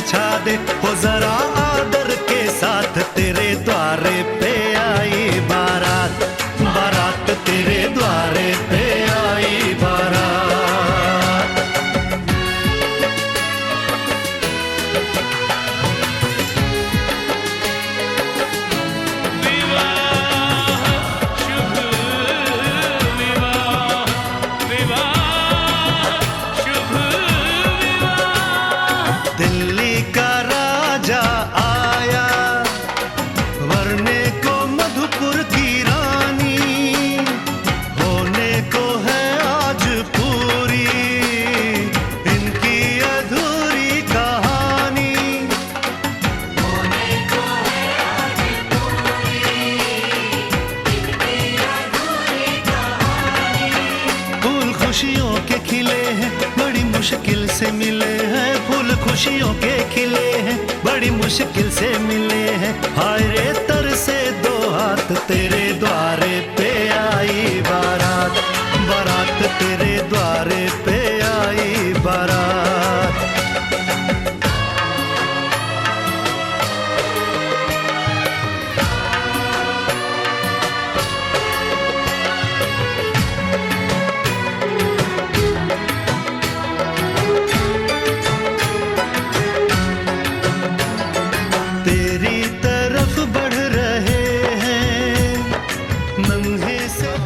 बिछा दे, हो जरा आदर के साथ तेरे द्वारे पे आई बारात, बारात तेरे द्वारे पे आई बारात। दिल्ली का राजा आया, वरने को मधुपुर की रानी, होने को है आज पूरी इनकी अधूरी कहानी। होने को है आज पूरी इनकी अधूरी कहानी। फूल खुशियों के खिले हैं, बड़ी मुश्किल से मिले हैं, फूल खुशियों के खिले हैं, बड़ी मुश्किल से मिले हैं। हाय रे तरसे दो हाथ, तेरे द्वारे पे आई बारात, बारात तेरे द्वारे पे आई बारात। तेरी तरफ बढ़ रहे हैं नन्हे से।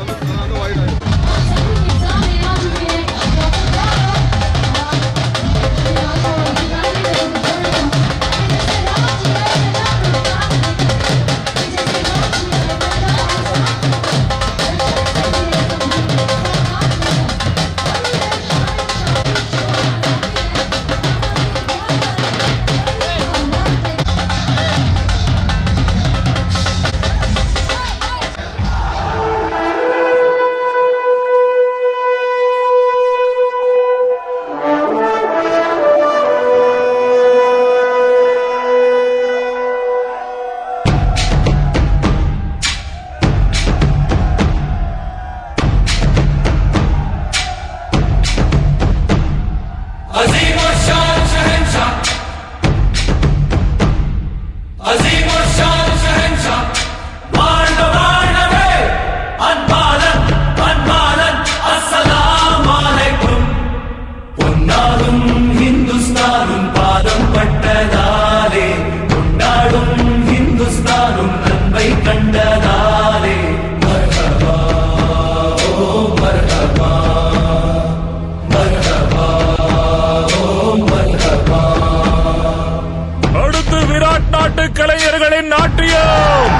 கலைஞர்களின் நாட்டியம்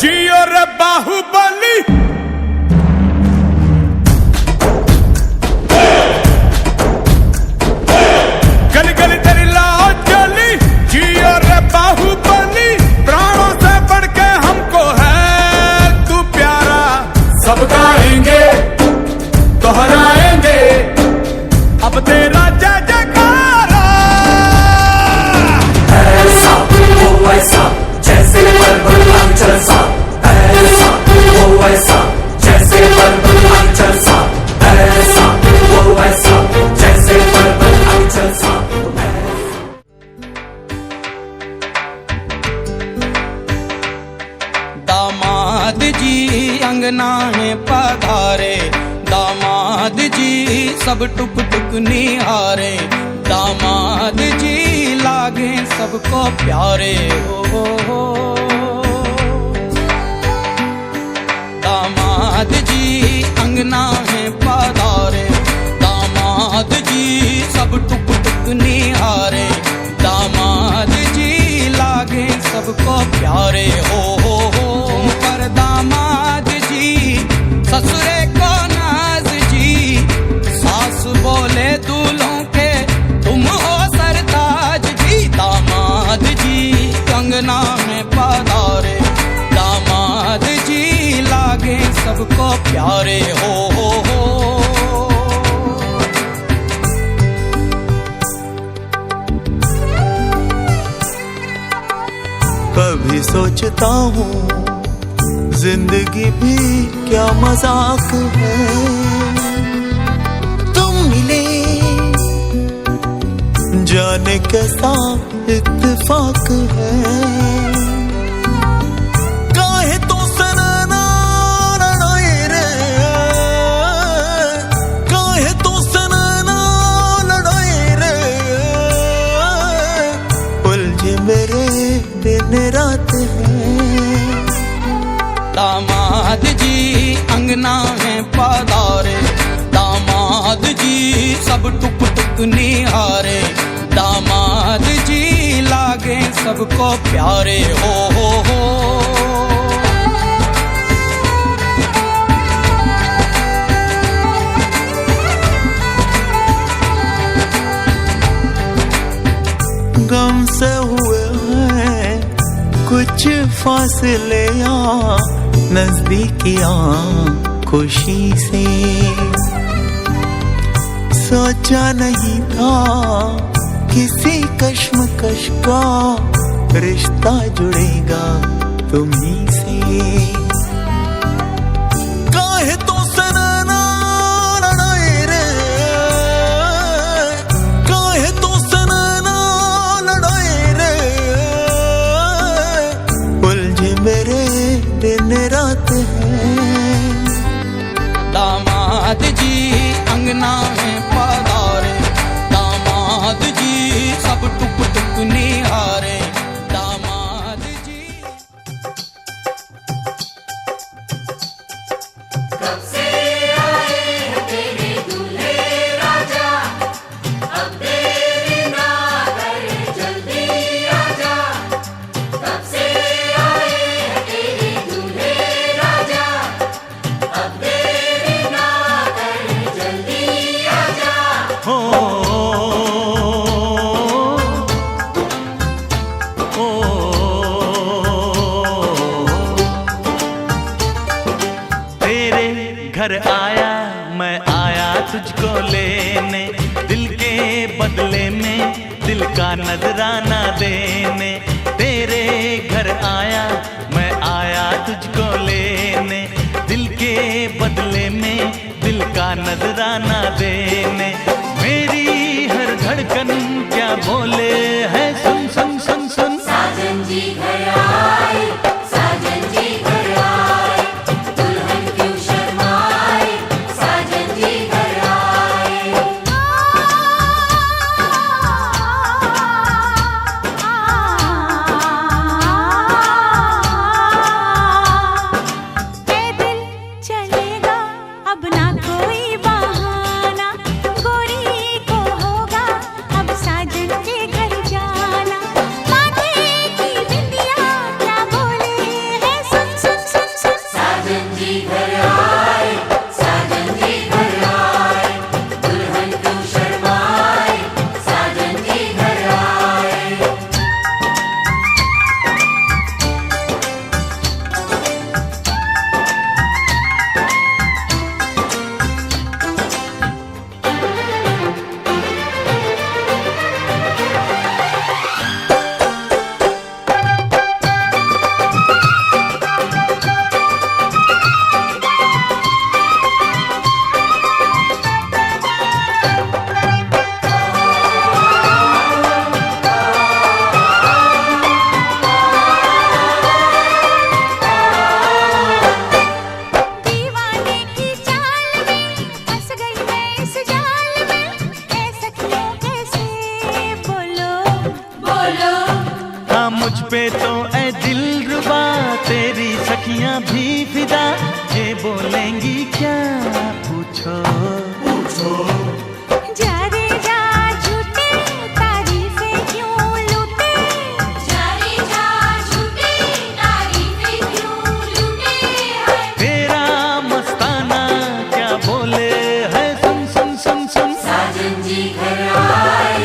जियो रे बाहुबली गली गली तेरी लाज जली जियो रे बाहुबली प्राणों से बढ़ के हमको है तू प्यारा सब गाएंगे दोहराएंगे अब तेरा जय जयकारा दामाद जी अंगना में पधारे, दामाद जी सब टुक टुक निहारे, दामाद जी लागे सबको प्यारे हो। दामाद जी अंगना में पधारे, दामाद जी सब टुक टुक निहारे, दामाद जी लागे सबको प्यारे हो। पर दामाद जी ससुरे को नाज जी, सास बोले दूल्हों के तुम हो सरताज जी। दामाद जी कंगना में पधारे, दामाद जी लागे सबको प्यारे हो। कभी सोचता हूँ जिंदगी भी क्या मजाक है, तुम मिले जाने कैसा इत्तेफाक है। काहे तो सनना लड़ाई रे, काहे तो सनना लड़ाई रे, उलझे मेरे दिन रात है। दामाद जी अंगना में पधारे, दामाद जी सब टुक टुक निहारे, दामाद जी लागे सबको प्यारे हो। गम से हुए हैं कुछ फासले या नजदीकियां, खुशी से सोचा नहीं था किसी कश्मकश का रिश्ता जुड़ेगा तुम्ही से। काहे तो सनना लड़ाई रे, काहे तो सनना लड़ाई रे, उलझे मेरे दिन रात है। दामाद जी अंगना में पधारे, दामाद जी सब टुक टुक निहारे, दामाद जी। कब से आए हैं तेरे दूल्हे राजा, अब देरी ना कर जल्दी आजा। कब से आए हैं तेरे दूल्हे राजा, अब देरी ना कर जल्दी आजा। हो तेरे घर आया मैं आया तुझको लेने, दिल के बदले में दिल का नजराना देने। तेरे घर आया मैं आया तुझको लेने, दिल के बदले में दिल का नजराना देने। मेरी हर धड़कन क्या बोले है, सुन सुन सुन सुन। साजन जी घर आए, साजन जी घर आए, दुल्हन क्यों शर्माए, साजन जी घर आए। ए दिल चलेगा अब ना कोई बहाना, मुझ पे तो ऐ दिलरुबा तेरी सखियां भी फिदा, ये बोलेंगी क्या पूछो जा रे जा झूठे तारीफें क्यों लूटे, जा रे जा झूठे तारीफें क्यों लूटे हैं। तेरा मस्ताना क्या बोले है, सुन सुन सुन सुन। साजन जी घर आए,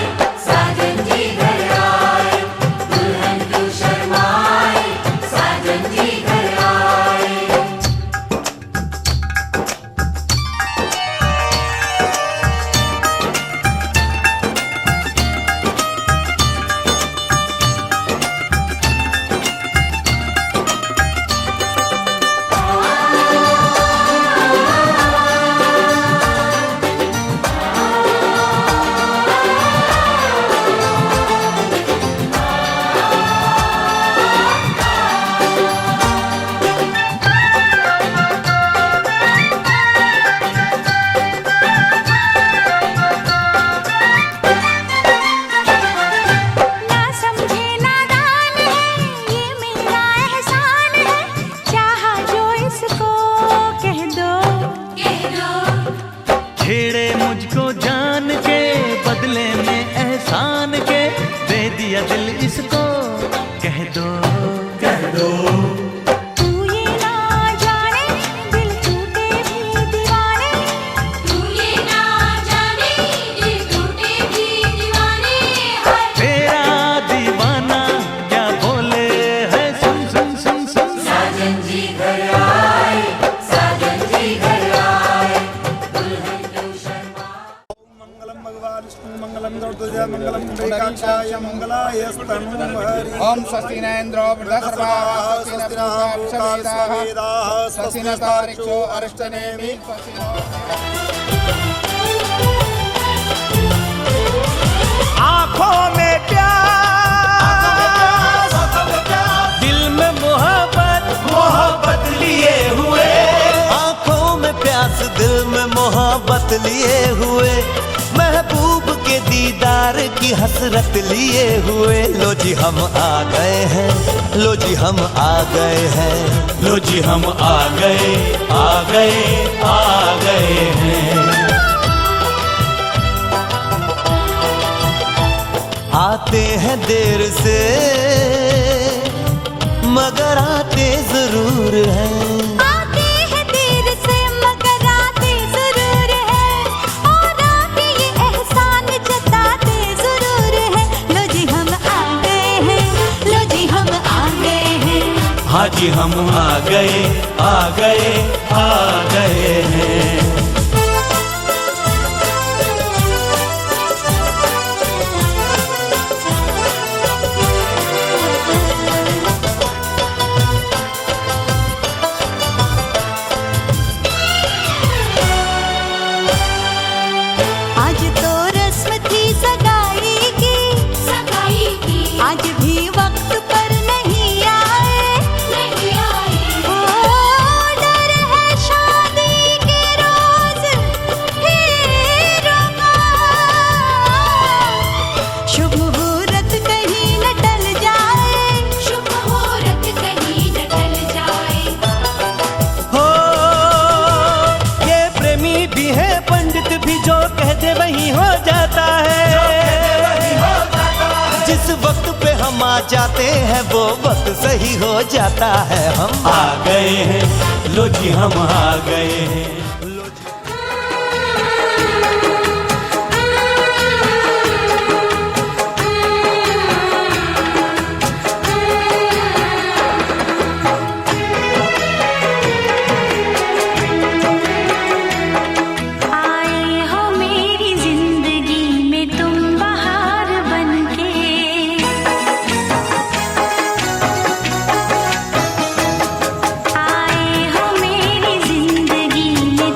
साजन जी घर आए, दुल्हन क्यों शर्माए, साजन जी घर आए। ना समझे नादान है, ये मेरा एहसान है, चाहा जो इसको कह दो। कह दो छेड़े मुझको जान के बदले में एहसान के, दे दिया दिल इसको कह दो कह दो। तू ये ना जाने दिल टूटे भी दीवाने, तू ये ना जाने दिल टूटे भी दीवाने हैं। तेरा दीवाना क्या बोले है, सुन सुन सुन सुन। साजन जी घर आए, साजन जी घर आए, दुल्हन क्यों शर्माए। मंगलम भगवान विष्णु मंगलम गरुड़ध्वज मंगलम पुंडरीकाक्षाय मंगलायस्तनु हरि। ओम स्वस्ति न इंद्रो वृद्धसर्वाः स्वस्ति न पूषा विश्ववेदाः स्वस्ति न तारिक्षो अरिष्टनेमि स्वस्ति न आँखों में प्यास, दिल में मोहब्बत, मोहब्बत लिए हुए। आँखों में प्यास, दिल में मोहब्बत लिए हुए, महबूब के दीदार की हसरत लिए हुए। लो जी हम आ गए हैं, लो जी हम आ गए हैं, लो जी हम आ गए आ गए आ गए हैं। आते हैं देर से मगर आते जरूर हैं। आते हैं देर से मगर आते जरूर है, और आके ये एहसान जताते जरूर है। लो जी हम आ गए हैं, लो जी हम आ गए हैं। हाँ जी हम आ गए आ गए आ गए हैं। आज तो रस्म थी सगाई की, सगाई की आज भी वक्त पर नहीं आए। नहीं आई, ओ डर है शादी के रोज हीरों का, शुभ मुहूर्त कहीं न टल जाए। शुभ मुहूर्त कहीं न टल जाए। हो ये प्रेमी भी है पंडित भी, जो कह दे वही हो जाता है। जिस वक्त पे हम आ जाते हैं वो वक्त सही हो जाता है। हम आ गए हैं, लो जी हम आ गए हैं। आए हो मेरी जिंदगी में तुम बहार बनके, आए हो मेरी जिंदगी में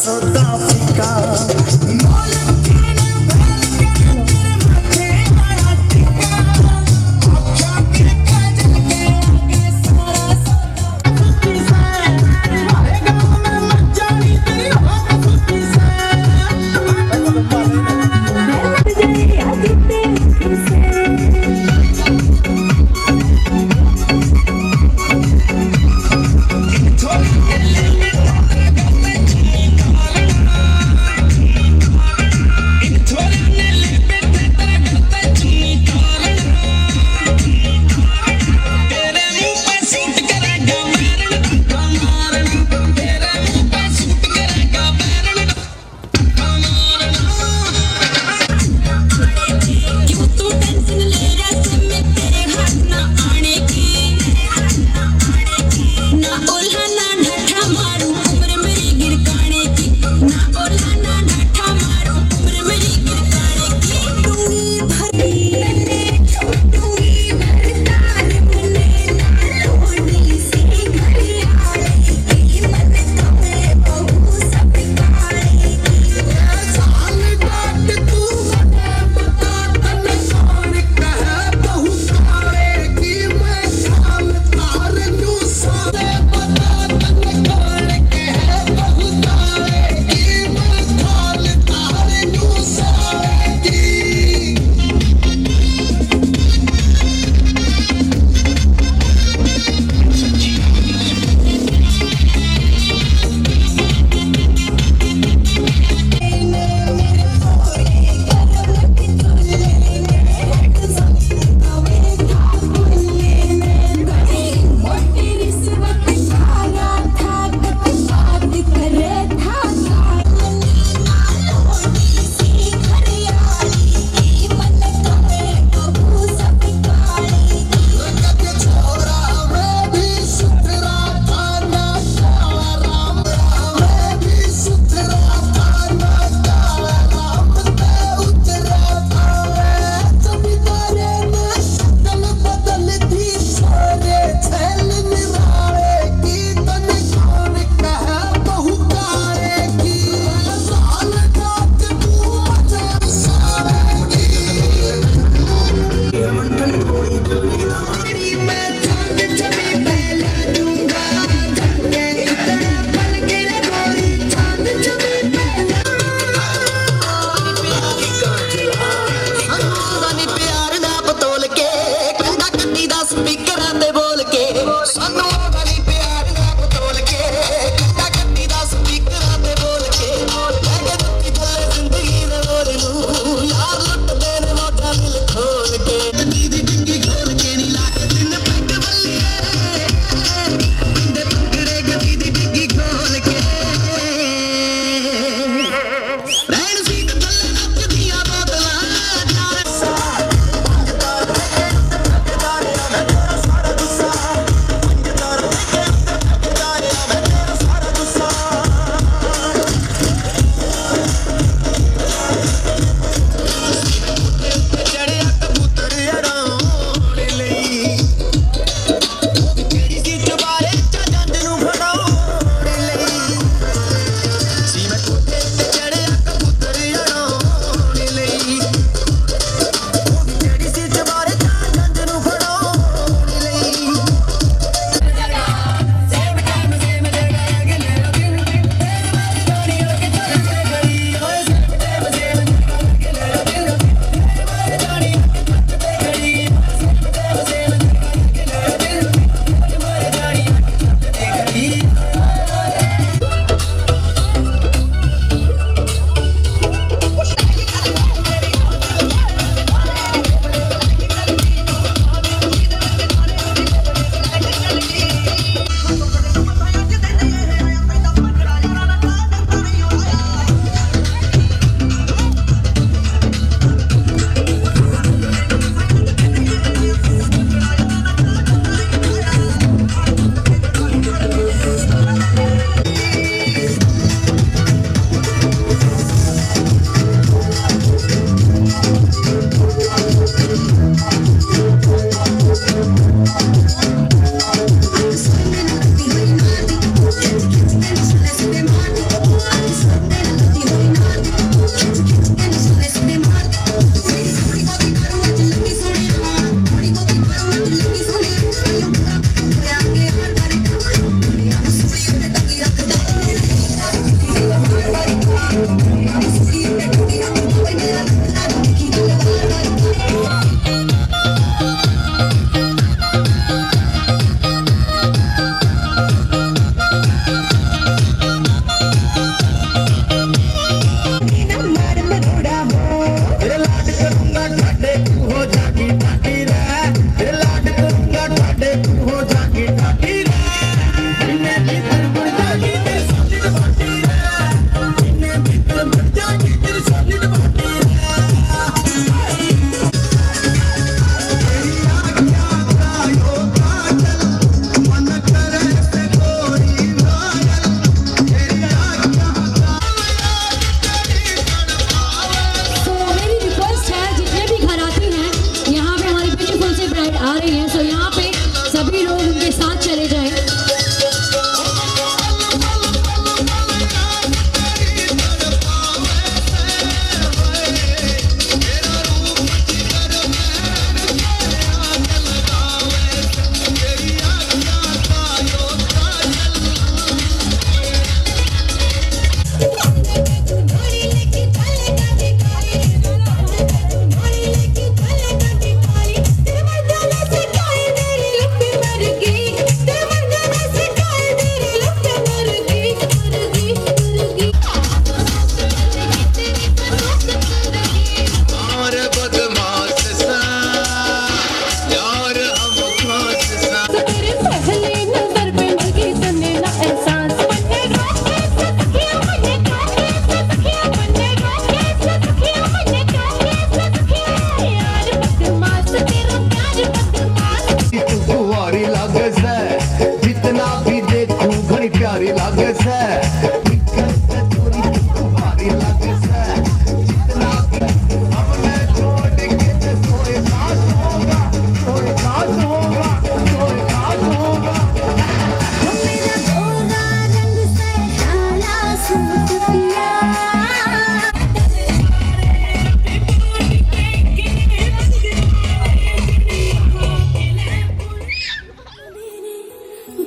सौदा फीका रही हैं, सो यहाँ पे सभी लोग उनके साथ चले जाएं। जितना भी देखूं घड़ी प्यारी लागे से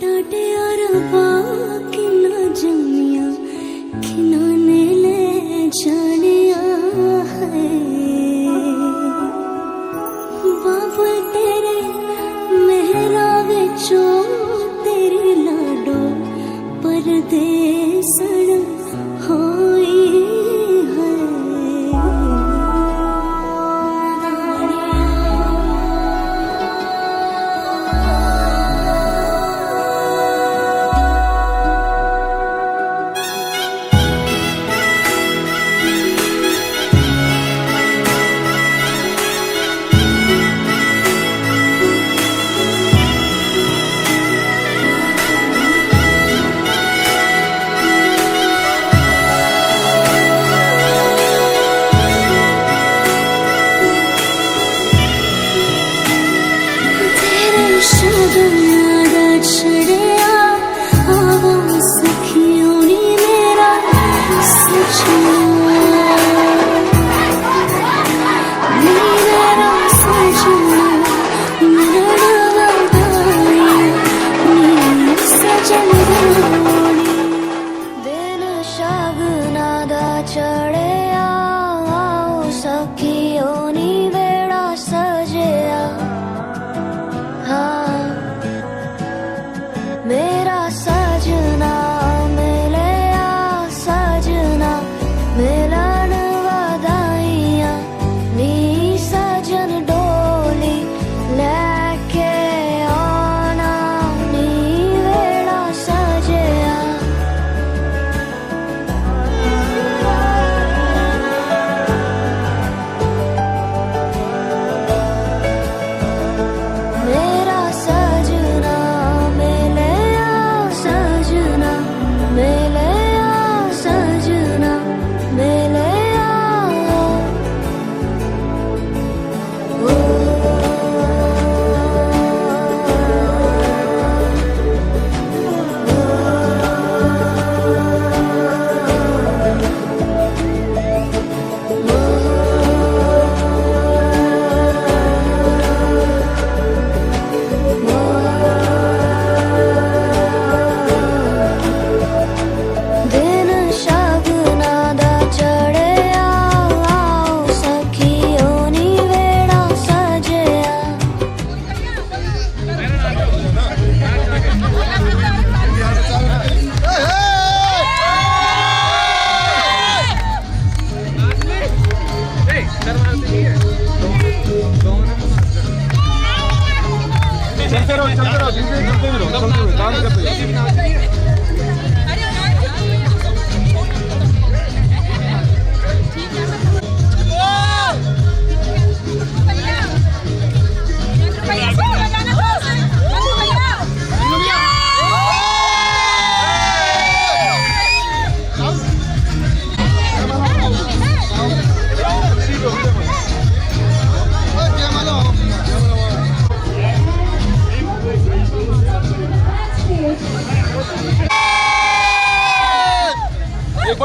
डांटे और बाकी ना जमिया खिनाने ले जानिया है बाबू तेरे मेहरा विचो तेरी लाडो परदेसण होई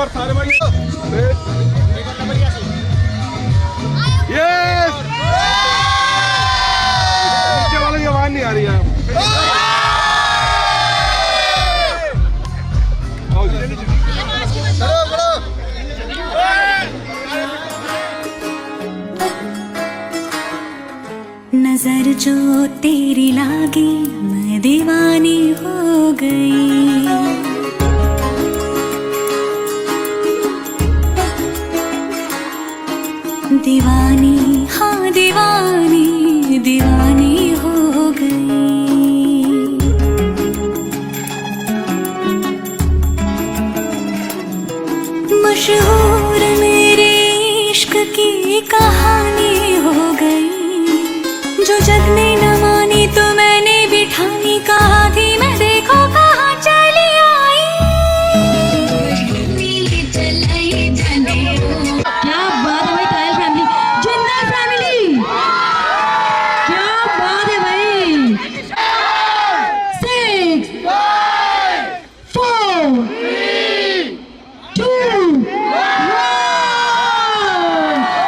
और सारे भाई यस नीचे वाले की आवाज नहीं आ रही है। नजर जो तेरी लागी मैं दीवानी हो गई। दीवानी हाँ दीवानी दीवानी हो गई। मशहूर मेरे इश्क की कहानी हो गई। जो जग ने न मानी तो मैंने भी ठानी। कहा थी मैं देखो कहाँ चली आई। क्या बात है भाई ट्रायल फैमिली, जिंदाल फैमिली, क्या बात है भाई। 6 4 2 1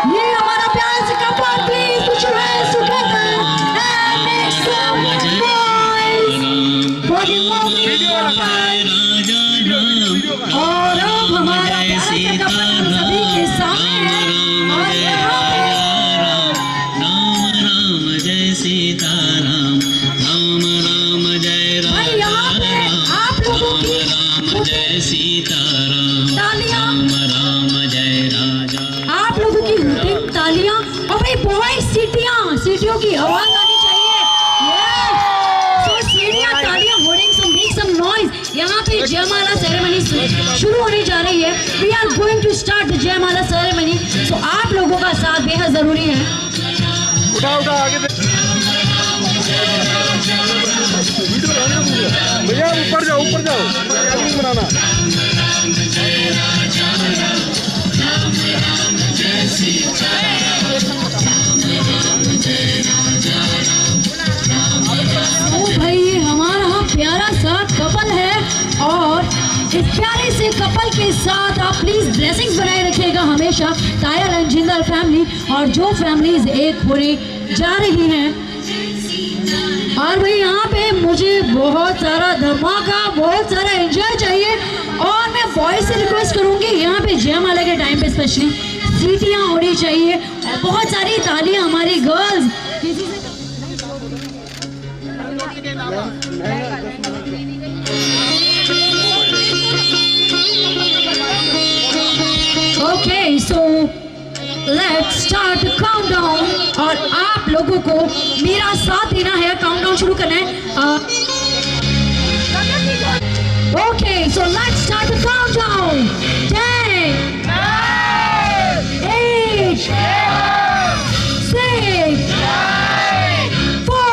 ये हमारा प्यार से couple please put your hands together and make some noise for the और अब हमारा प्यार से कपल हम सभी के सामने है। और यहाँ पे भाई यहाँ पे आप लोगों की तालियां, आप लोगों की हुटिंग तालियां और भाई बॉयज सीटियों की आवाज आनी चाहिए। तो सीटियां तालियां होर्डिंग मेक सम नॉइज। यहाँ पे जयमाला सेरेमनी शुरू होने जा रही है। We are going to start the jaimala ceremony. तो आप लोगों का साथ बेहद जरूरी है। उठा उठा आगे भैया ऊपर जाओ बनाना। ओ भाई ये हमारा प्यारा सा कपल है और इस प्यारे से कपल के साथ आप प्लीज ब्लेसिंग्स बनाए रखिएगा हमेशा। तायल एंड जिंदाल फैमिली और जो फैमिलीज एक होने जा रही हैं। और भाई यहाँ पे मुझे बहुत सारा धमाका, बहुत सारा एंजॉय चाहिए। और मैं बॉयज से रिक्वेस्ट करूँगी यहाँ पे जयमाला के टाइम पे स्पेशली सीटियाँ होनी चाहिए और बहुत सारी तालियाँ हमारी girls. Okay so let's start countdown और आप लोगों को मेरा साथ देना है। काउंटडाउन शुरू करना है। Okay so let's start the countdown. 10 8 6 4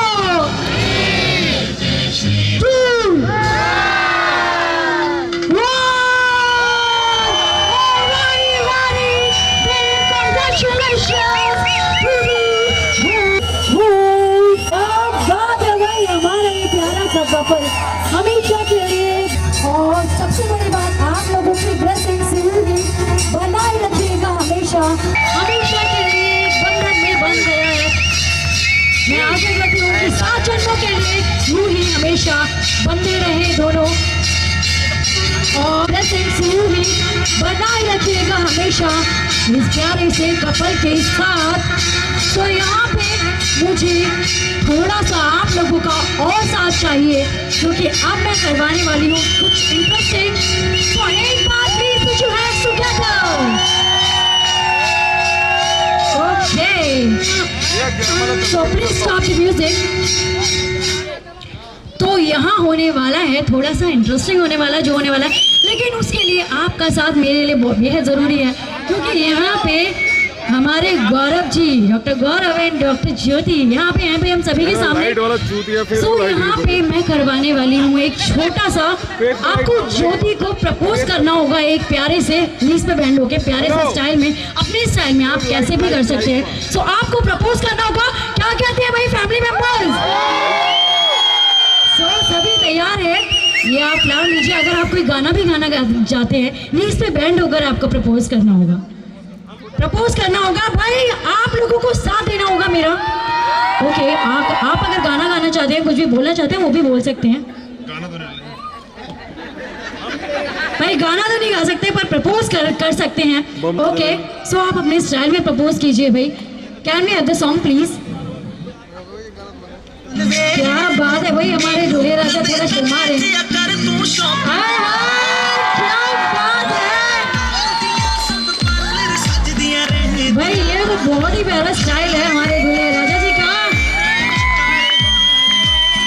2 couple हमेशा के लिए। और सबसे बड़ी बात आप लोगों की ब्लेसिंग्स बनाए रखिएगा हमेशा के लिए। बंधन में बन गया है। मैं आशा करती हूँ कि 7 जन्मों के लिए यूं ही हमेशा बंधे रहे दोनों और ब्लेसिंग्स यूं ही बनाए रखिएगा हमेशा इस प्यारे से कपल के साथ। तो यहाँ पे मुझे थोड़ा सा आप लोगों का और साथ चाहिए क्योंकि अब मैं करवाने वाली हूँ कुछ इंटरेस्टिंग। तो एक बार please put your hands together. Okay so please stop the music. तो यहाँ होने वाला है थोड़ा सा इंटरेस्टिंग होने वाला है जो होने वाला है। लेकिन उसके लिए आपका साथ मेरे लिए बेहद ज़रूरी है क्योंकि यहाँ पे हमारे Gaurav ji, doctor Gaurav and doctor ज्योति यहाँ पे हम सभी के सामने। तो यहाँ पे मैं करवाने वाली हूँ एक छोटा सा, आपको ज्योति को प्रपोज करना होगा एक प्यारे से नीज पे बैंड होके प्यारे से स्टाइल में, अपने स्टाइल में, आप कैसे भी कर सकते हैं। सो आपको प्रपोज करना होगा। क्या कहते हैं भाई फैमिली मेंबर्स? सो सभी तैयार है? ये आप प्लान लीजिए, अगर आप कोई गाना भी गाना चाहते हैं, नीज पे बैंड होकर आपको प्रपोज करना होगा, प्रपोज करना होगा भाई, आप लोगों को साथ देना होगा मेरा। ओके, आप अगर गाना गाना चाहते हैं, कुछ भी बोलना चाहते हैं, वो भी बोल सकते हैं। भाई गाना तो नहीं गा सकते पर प्रपोज कर सकते हैं। ओके, सो आप अपने स्टाइल में प्रपोज कीजिए भाई। Can we have the song please? क्या बात है भाई, हमारे दूल्हे राजा थोड़ा शर्मा रहे हैं। हाय हाय, क्या बात है भाई, ये तो बहुत ही प्यारा स्टाइल है हमारे दूल्हे राजा जी का।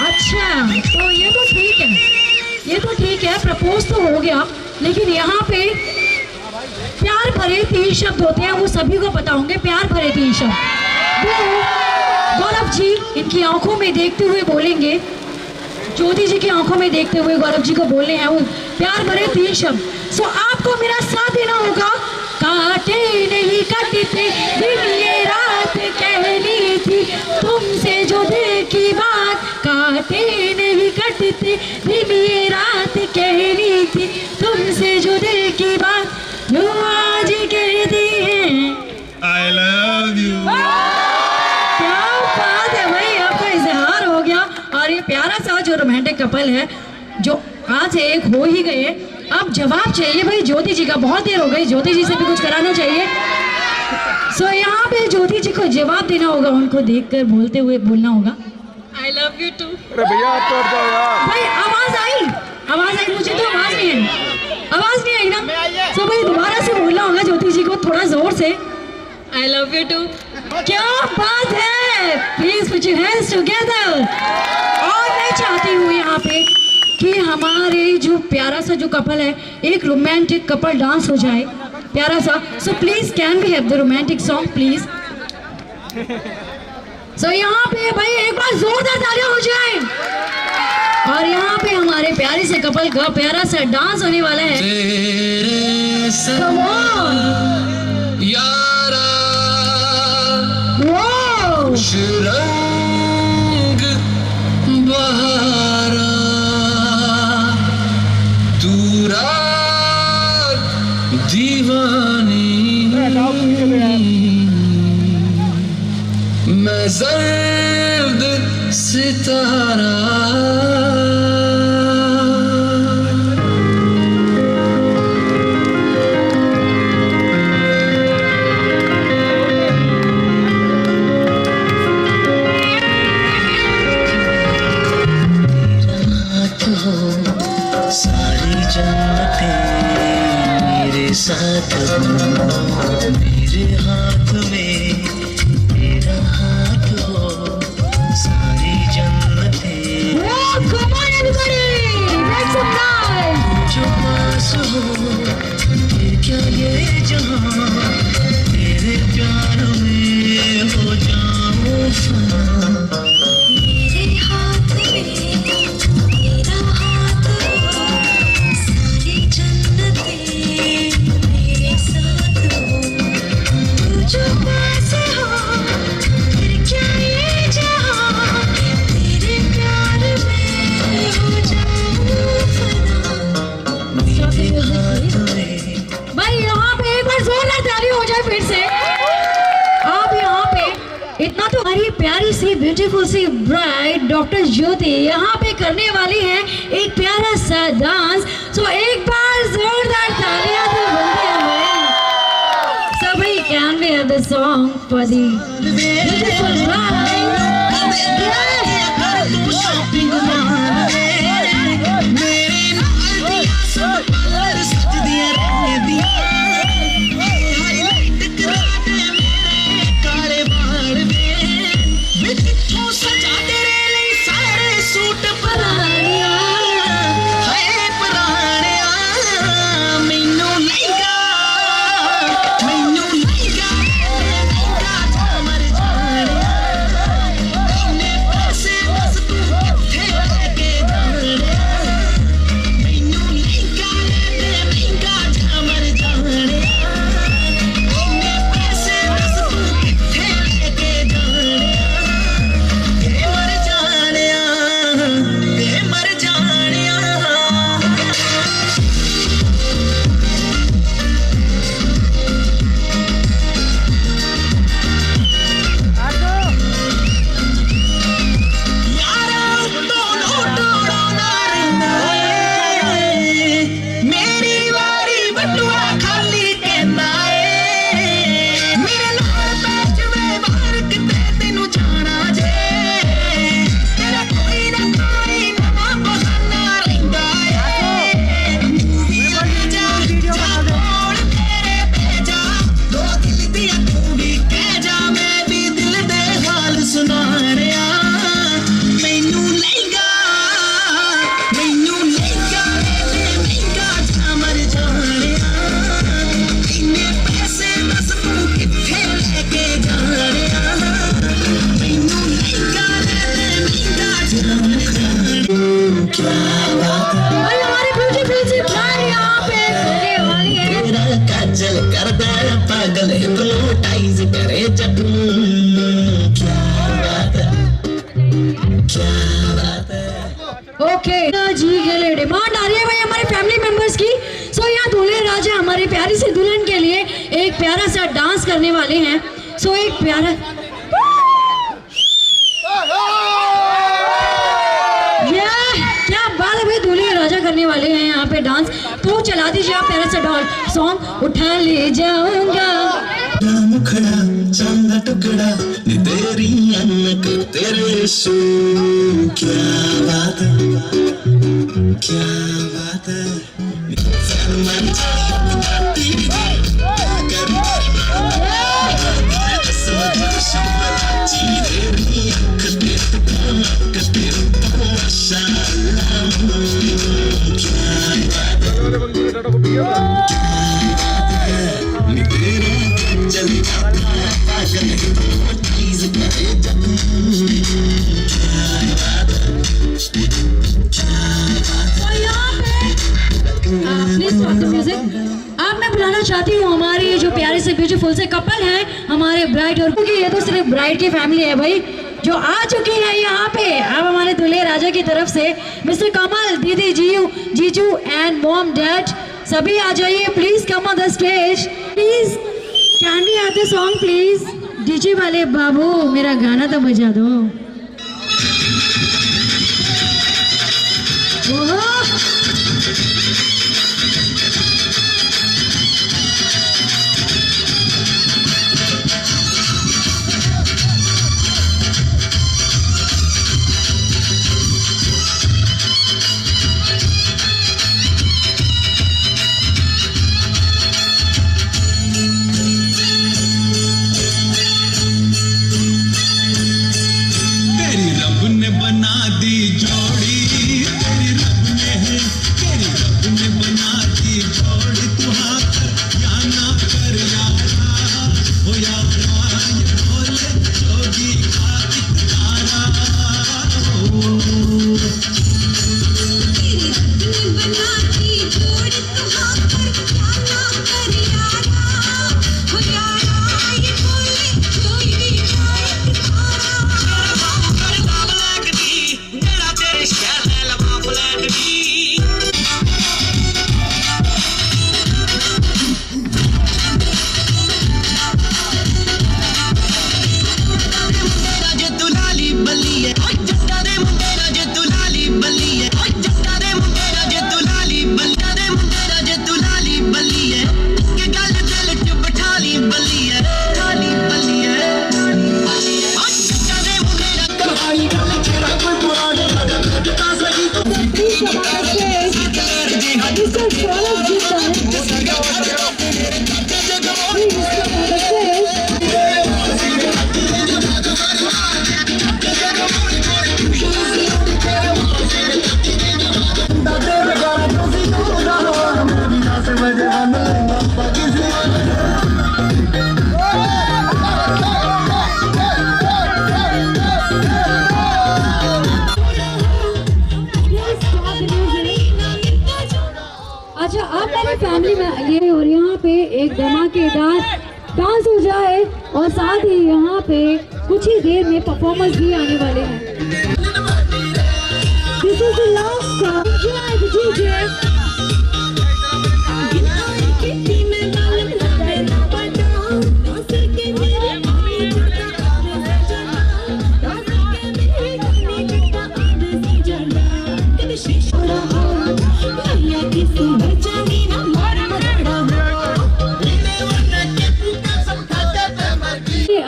अच्छा, तो ये तो ठीक है, ये तो ठीक है, प्रपोज तो हो गया, लेकिन यहाँ पे प्यार भरे 3 शब्द होते हैं, वो सभी को पता होंगे। प्यार भरे 3 शब्द वो गौरव जी इनकी आंखों में देखते हुए बोलेंगे, ज्योति जी की आंखों में देखते हुए गौरव जी को बोलने हैं वो प्यार भरे 3 शब्द। सो आपको मेरा साथ देना होगा। काटे नहीं कटते दिन ये रात कहनी थी तुमसे जो दिल की बात, काटे नहीं कटते दिन ये रात कहनी थी तुमसे जो दिल की बात, जो आज कहती है I love you। क्या बात है भाई, आपका इजहार हो गया। और ये प्यारा सा जो रोमांटिक कपल है जो आज एक हो ही गए, अब जवाब चाहिए भाई ज्योति जी का, बहुत देर हो गई, ज्योति जी से भी कुछ कराना चाहिए। सो यहाँ पे ज्योति जी को जवाब देना होगा, उनको देखकर बोलते हुए बोलना होगा आई लव यू टू। अरे भैया आप तोड़ दो यार। भाई आवाज आई, मुझे तो आवाज नहीं आई, आवाज नहीं आई ना। सो भाई दोबारा से बोलना होगा ज्योति जी को थोड़ा जोर से, आई लव यू टू। क्या बात है, please put your hands together. और मैं चाहती हूँ यहाँ पे कि हमारे जो प्यारा सा जो कपल है, एक रोमांटिक कपल डांस हो जाए प्यारा सा। So please can we have the romantic song please. So यहाँ पे भाई एक बार जोरदार तालियां हो जाए, और यहाँ पे हमारे प्यारे से कपल का प्यारा सा डांस होने वाला है। Come on। यारा Wow। रंग बहारा तू रात दीवानी, मैं जर्द सितारा। सारी जन्नतें मेरे साथ हो, मेरे हाथ में तेरा हाथ हो, सारी जन्नतें Come on everybody, make some noise। जो पास हो, फिर क्या ये जहां, तेरे प्यार में हो जाऊं फना। मेरे हाथ में तेरा हाथ हो, सारी जन्नतें मेरे साथ हो, तू जो पास हो, फिर क्या ये जहां, तेरे प्यार में हो जाऊं फना। मेरे हाथ में भाई यहाँ पे एक बार जोरदार ताली हो जाए फिर से। आप यहाँ पे इतना तो हमारी प्यारी सी ब्यूटीफुल सी ब्राइड डॉक्टर ज्योति यहाँ पे करने वाली है एक प्यारा सा डांस। सो एक बार जोरदार तालियां तो बनती है। So भाई can we have the song for the beautiful bride? ਮੈਨੂੰ तेरा मुखड़ा क्या बात है। भाई हमारी ब्यूटी ब्रांड यहाँ पे होने वाली है। तेरा काजल कर दे पागल हिप्नोटाइज करे जब क्या बात है क्या बात है। ओके जी के लिए डिमांड आ रही है भाई हमारे फैमिली मेंबर्स की। सो यहाँ दूल्हे राजा हमारे प्यारी सी दुल्हन के लिए एक प्यारा सा डांस करने वाले हैं। सो एक प्यारा क्या बात है भाई, दूल्हे राजा करने वाले हैं यहाँ पे डांस। तो चला दीजिए आप प्यारा सा डांस सॉन्ग उठा ले जाऊंगा। मुखड़ा चंदा टुकड़ा नी तेरी अनक तेरे सू क्या बात है क्या बात है। अब मैं बुलाना चाहती हूँ हमारे जो प्यारे से ब्यूटीफुल से कपल हैं, हमारे ब्राइड और क्योंकि ये तो सिर्फ ब्राइड की फैमिली है भाई जो आ चुकी है यहाँ पे। अब हमारे दूल्हे राजा की तरफ से मिस्टर कमल, दीदी, जीजू एंड मॉम डैड सभी आ जाइए। Please come on the stage. Please can we have the song please. DJ वाले बाबू मेरा गाना तो बजा दो। अच्छा आप मेरी फैमिली में ये और यहाँ पे एक धमाकेदार डांस हो जाए और साथ ही यहाँ पे कुछ ही देर में परफॉर्मेंस भी आने वाले हैं। This is the last song. Enjoy the DJ.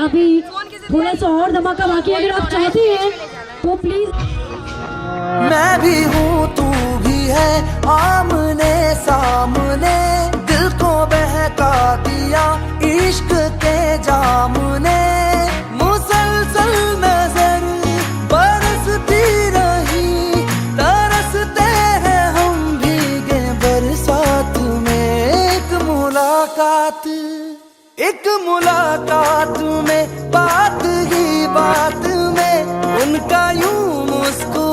अभी थोड़ा सा और धमाका बाकी अगर आप चाहते हैं तो प्लीज। मैं भी हूँ तू भी है आमने सामने दिल को बहका दिया इश्क के जाम ने मुसलसल नजर बरसती रही तरसते हैं हम भीगे बरसात में एक मुलाकात में बात ही बात में उनका यूं मुस्कुरा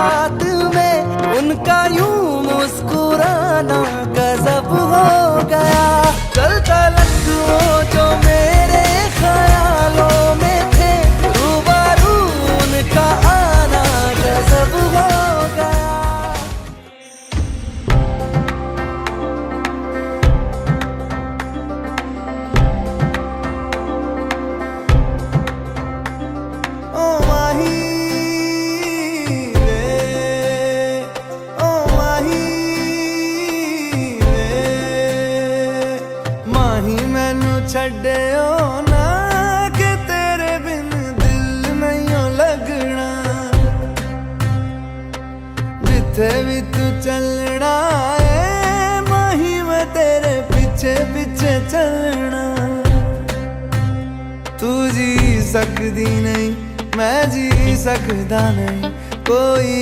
बात में उनका यूं मुस्कुराना गजब हो गया। कल तलक वो जो मेरे ख्यालों में थे, रूबरू उनका आना गजब हो गया। छड्डियो ना कि तेरे बिन दिल नहीं लगना, जिथे भी तू चलना है माही मैं तेरे पीछे पीछे चलना। तू जी सकदी नहीं मैं जी सकदा नहीं, कोई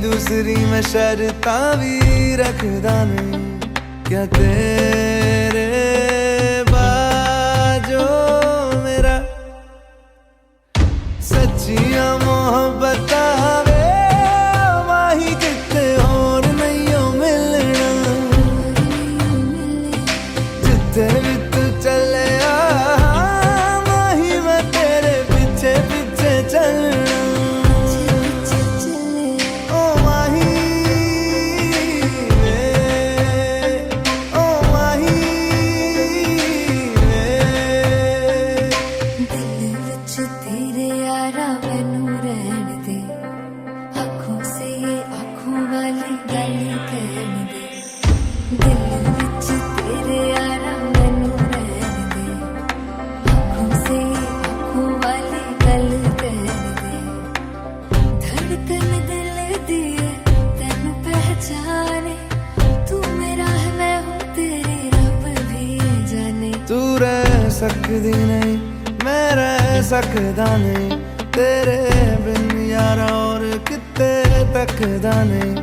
दूसरी मैं शर्तां भी रखदा नहीं। क्या तेरे जो मेरा सच्चिया मोहब्बत वे माही किते और नहीं हो मिलना, जिथे भी तू चले माही मैं तेरे पीछे पीछे चलना। ओ माही ओ माही तेरे यारा मैनू रहन दे, आँखों से ये आँखों वाली गल कहन दे। दिल विच तेरे यारा मैनू रहन दे, आँखों से ये आँखों वाली गल कहन दे। धड़कन दिल दी तेनू पहचाने, तू मेरा है मैं हूँ तेरी रब भी जाने। तू रह सकदी नहीं मैं रह सकदा नहीं, तेरे बिन यारा और किते तकदा नहीं।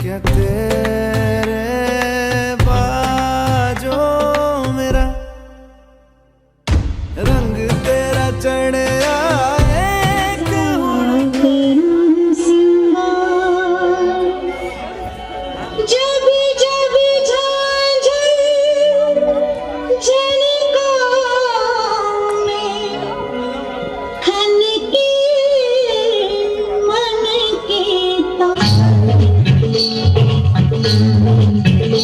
क्या तेरे बाजो मेरा रंग तेरा चढ़या मन की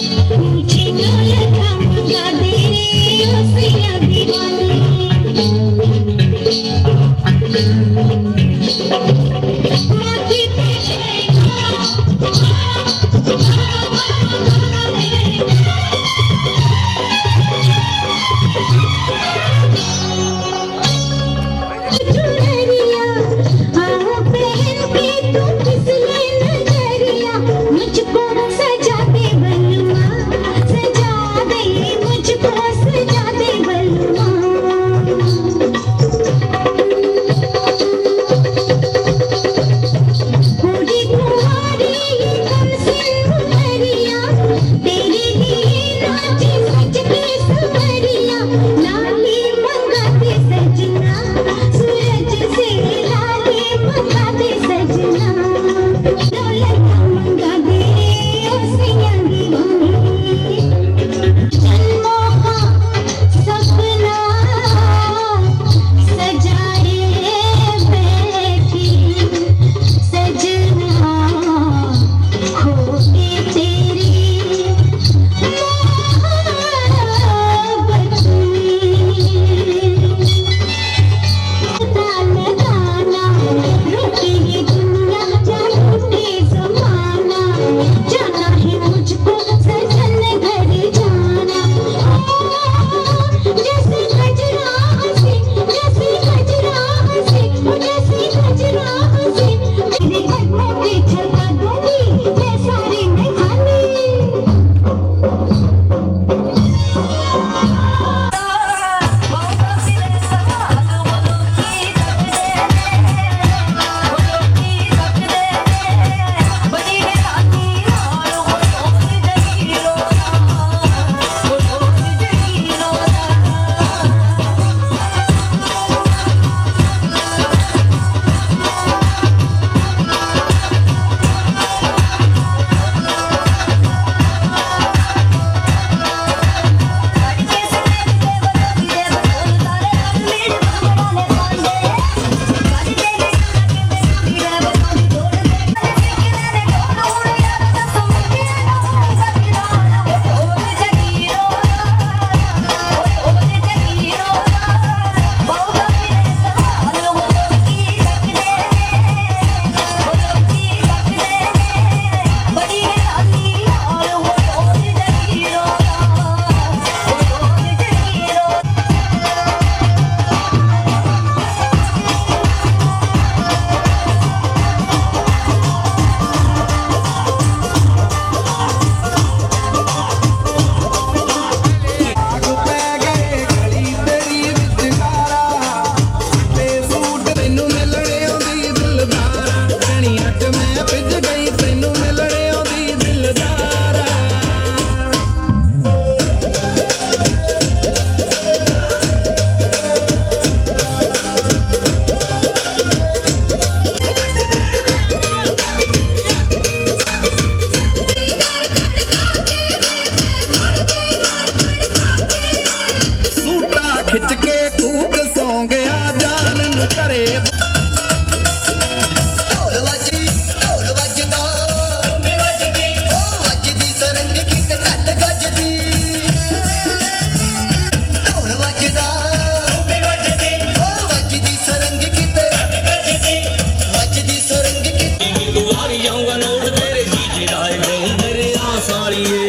जाऊंगा नोट तेरे जीजे लाए नहीं मेरे आसाड़िए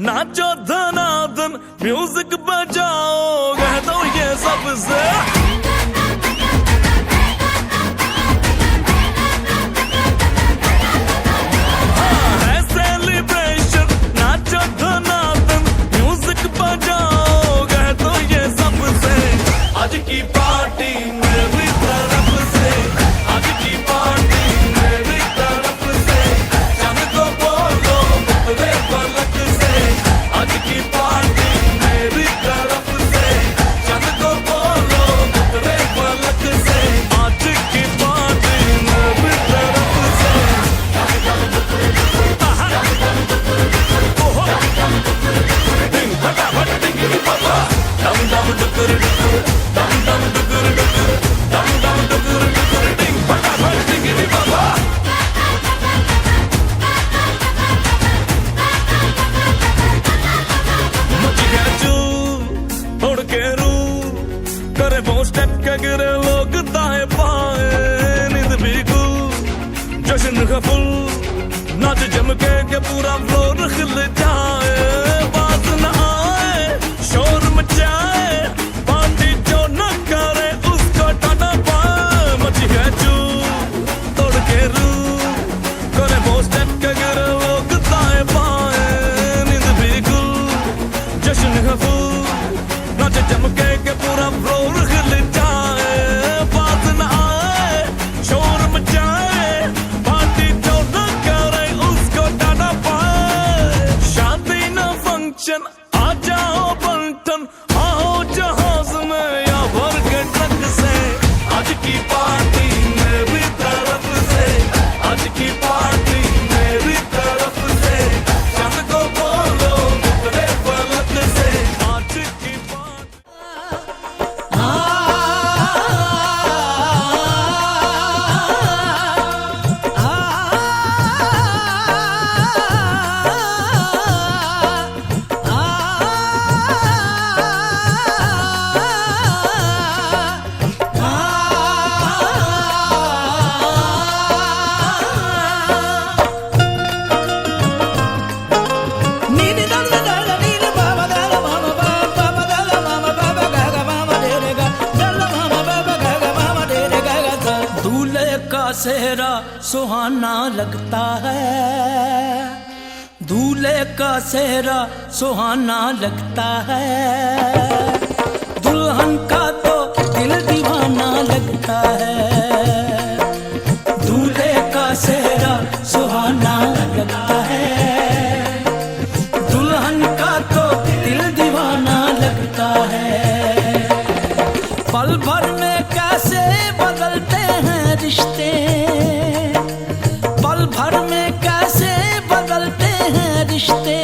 नाचो धनाधन म्यूजिक बजाओ कह दो ये सबसे है सेलिब्रेशन नाचो धनाधन म्यूजिक बजाओ कह दो ये सबसे आज की पार्टी मेरी तरफ से आज की पार्टी मेरी तरफ से चंद को बोलो उतरे पलक से आज की पार्टी मेरी तरफ से चंद को बोलो उतरे पलक से आज की पार्टी मेरी तरफ से डिंग फटाफट डिंगी बाबा डम डम डुकुर डुकुर डम डम डुकुर डुकुर डम डम डुकुर डुकुर डिंग फटाफट डिंगी बाबा तोड़ के रू करे वो स्टेप के गिरे लोग दाएं बाएं नींद भी गुल जश्न का फुल नाच जम के पूरा फ्लोर खिल जाए बात न आए शोर मचाए पार्टी जो न करे उसको टाटा पाए मची है चू तोड़ के रू करे वो स्टेप के गिरे लोग दाएं बाएं नींद भी गुल जश्न का फुल नाच जम के पूरा फ्लोर खिल जाए बात न आए शोर मचाए पार्टी जो न करे उसको टाटा पाए शादी न फंक्शन आ जाओ बंटन आओ जहाज में या भर के ट्रक से आज की पार्टी मेरी तरफ से आज की पार्टी मेरी तरफ से चंद को बोलो उतरे पलक से आज की सेहरा सुहाना लगता है दूल्हे का सेहरा सुहाना लगता है दुल्हन का तो दिल दीवाना लगता है दूल्हे का सेहरा सुहाना लगता है दुल्हन का तो दिल दीवाना लगता है पल भर में कैसे बदलते हैं रिश्ते पल भर में कैसे बदलते हैं रिश्ते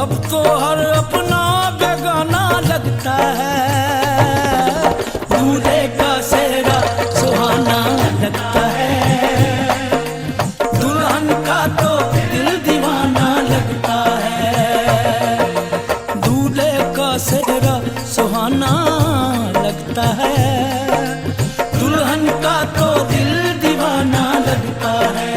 अब तो हर अपना बेगाना लगता है दूल्हे का सेहरा सुहाना लगता है दुल्हन का तो दिल दीवाना लगता है दूल्हे का सेहरा सुहाना लगता है दुल्हन का तो दिल दीवाना लगता है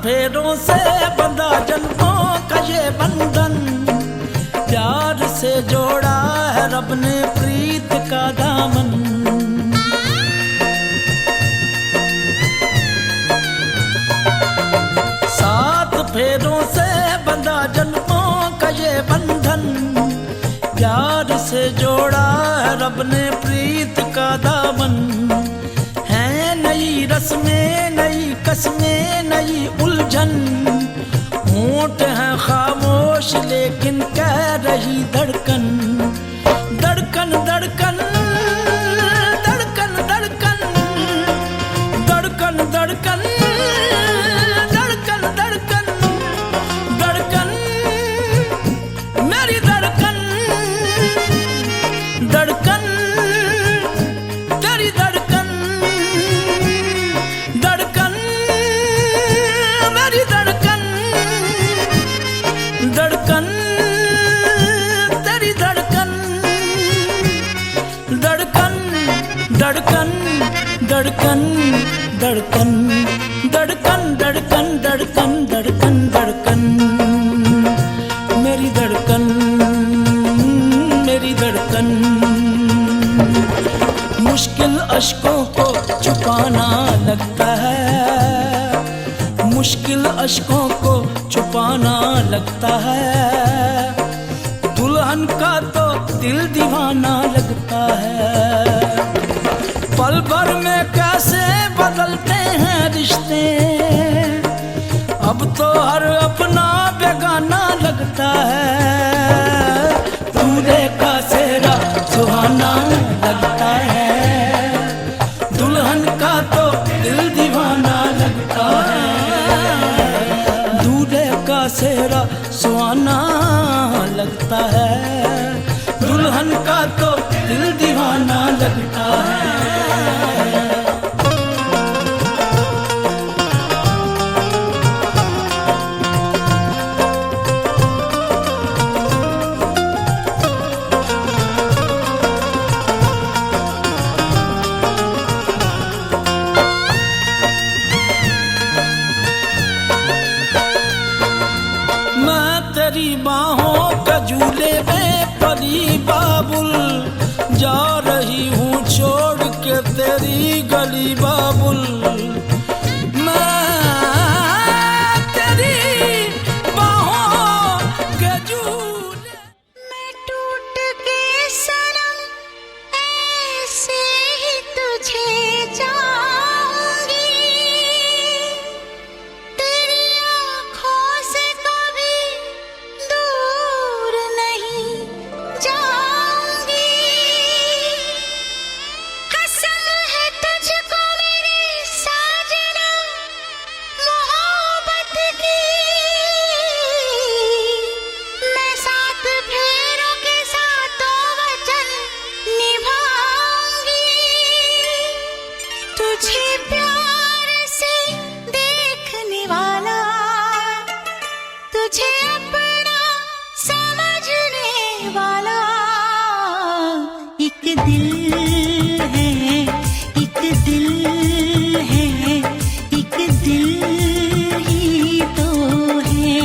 फेरों से बंधा जन्मों का ये बंधन, प्यार से जोड़ा है रब ने प्रीत का दामन। सात फेरों से बंधा जन्मों का ये बंधन, प्यार से जोड़ा है रब ने प्रीत का दामन। है नई रस्में, नई कसमें, नई उलझन, होंठ है खामोश लेकिन कह रही धड़कन। धड़कन धड़कन धड़कन धड़कन धड़कन धड़कन धड़कन धड़कन धड़कन मेरी धड़कन। धड़कन तेरी धड़कन, धड़कन मेरी धड़कन। धड़कन तेरी धड़कन, धड़कन धड़कन धड़कन धड़कन धड़कन धड़कन धड़कन धड़कन धड़कन मेरी धड़कन, मेरी धड़कन। मुश्किल अश्कों को छुपाना लगता है, मुश्किल अश्कों को छुपाना लगता है। दुल्हन का तो दिल दीवाना लगता है। पल भर में कैसे बदलते हैं रिश्ते, अब तो हर अपना बेगाना लगता है। दूल्हे का सेहरा सुहाना लगता है, दुल्हन का तो दिल दीवाना लगता है। दूल्हे का सेहरा सुहाना लगता है, दुल्हन का तो दिल दीवाना लगता है। तेरी बाहों का झूले में परी बाबुल, जा रही हूँ छोड़ के तेरी गली बाबुल। मैं तेरी बाहों के झूले मैं टूट के सनम ऐसे ही तुझे चाहूंगी, तेरी आँखों से कभी दूर नहीं जाऊंगी। कसम है तुझको मेरी साजना मोहब्बत की, मैं सात फेरों के सातों वचन निभाऊंगी। तुझे प्यार से देखने वाला, तुझे अपना समझने वाला एक दिल है, एक दिल है, एक दिल ही तो है।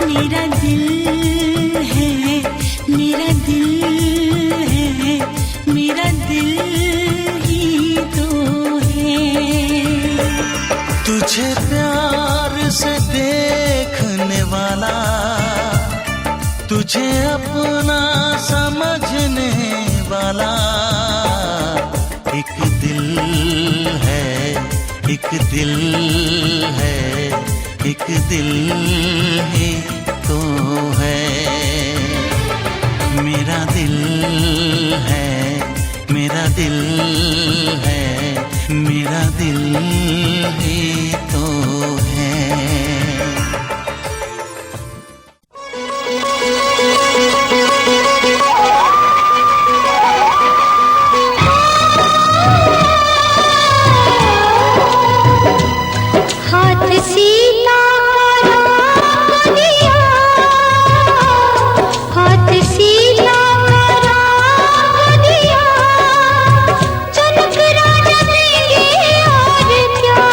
मेरा दिल है, मेरा दिल है, मेरा दिल ही तो है। तुझे प्यार से देखने वाला, तुझे अपना समझने वाला एक दिल है, एक दिल है, एक दिल ही तो है। मेरा दिल है, मेरा दिल है, मेरा दिल ही तो है। हाथ सीता का दिया, हाथ सीता का दिया, जनक राजा देंगे और क्या।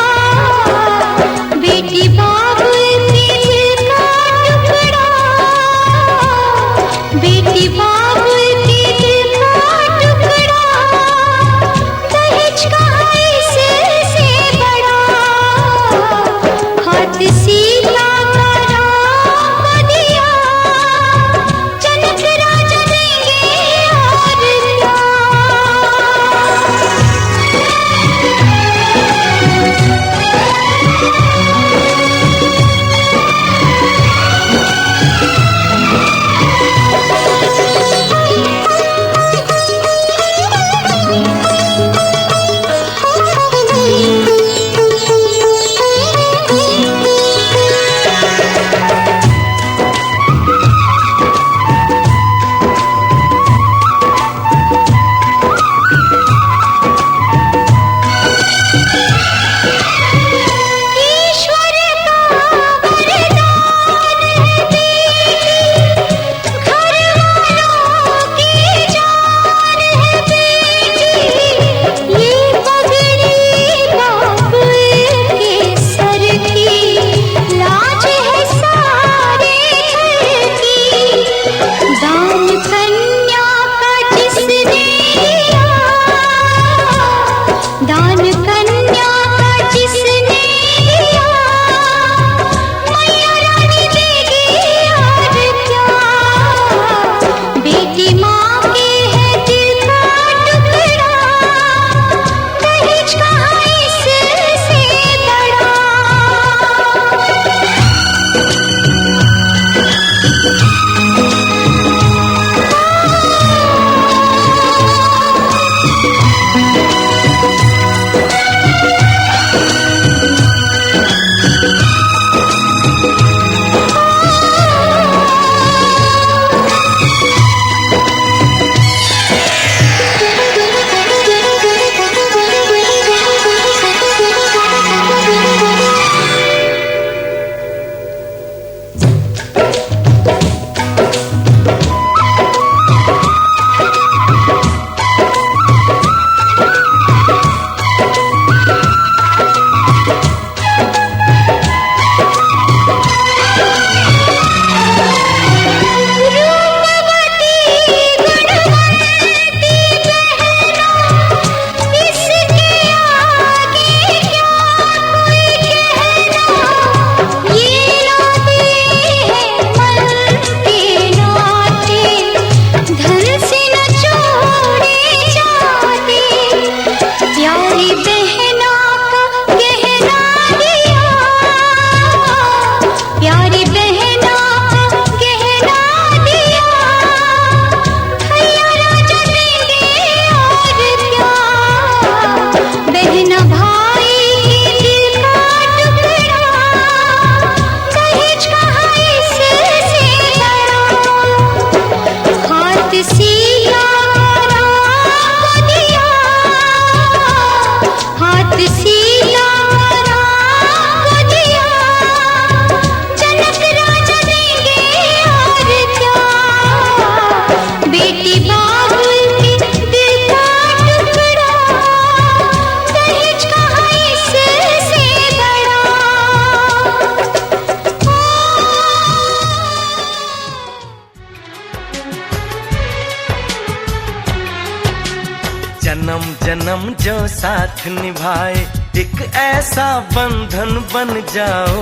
जो साथ निभाए, एक ऐसा बंधन बन जाओ।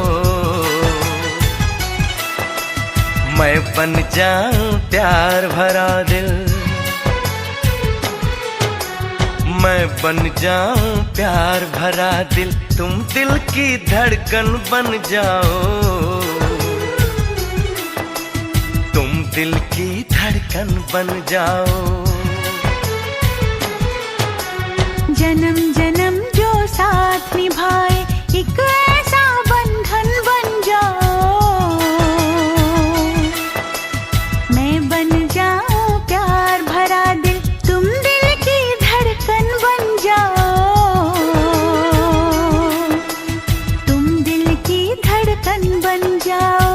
मैं बन जाऊं प्यार भरा दिल, मैं बन जाऊं प्यार भरा दिल, तुम दिल की धड़कन बन जाओ। तुम दिल की धड़कन बन जाओ। जन्म जन्म जो साथ निभाए, एक ऐसा बंधन बन जाओ। मैं बन जाऊं प्यार भरा दिल, तुम दिल की धड़कन बन जाओ। तुम दिल की धड़कन बन जाओ।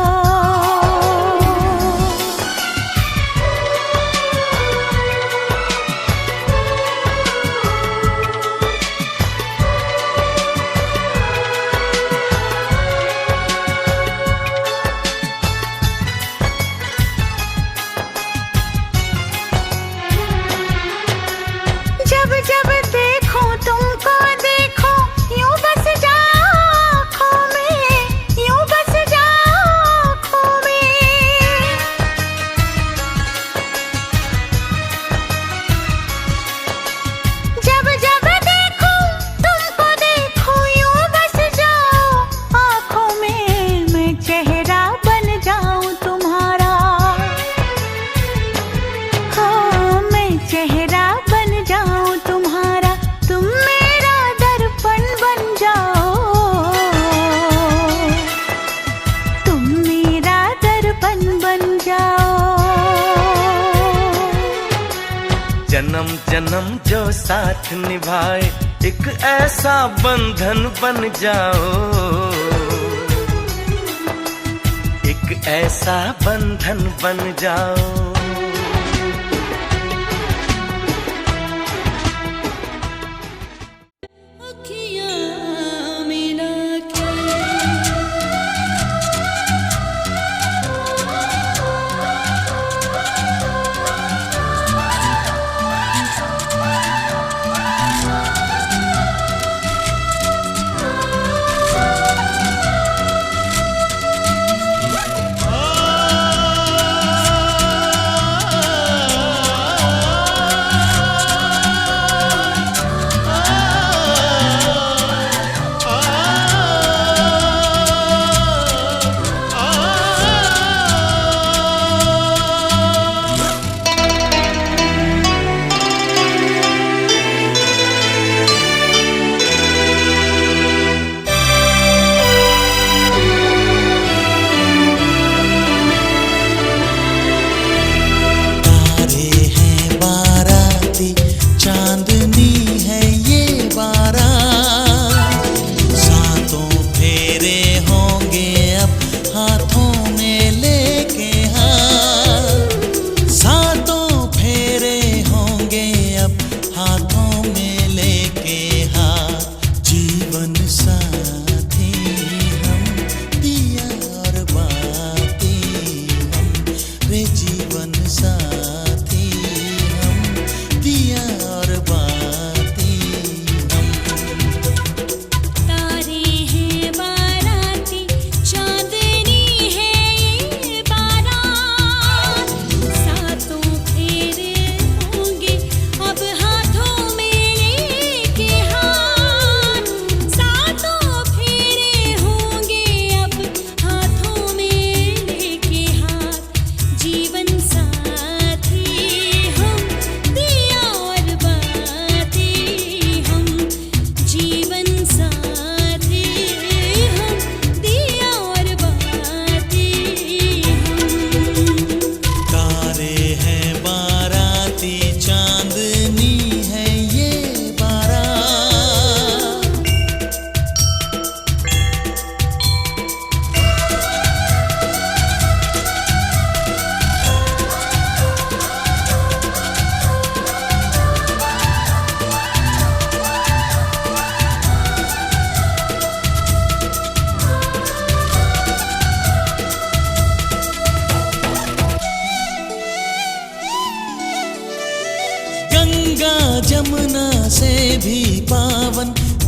जब जब देखो तुमको देखो, यूं बस जाओ आँखों में, यूं बस जाओ आँखों में। जब जब देखो तुमको देखो, यूं बस जाओ आँखों में। मैं चेहरा बन जाऊं तुम्हारा, हाँ मैं चेहरा बन जाऊं तुम्हारा, तुम मेरा दर्पण बन जाओ। तुम मेरा दर्पण बन जाओ। जन्म जन्म जो साथ निभाए, एक ऐसा बंधन बन जाओ। एक ऐसा बंधन बन जाओ।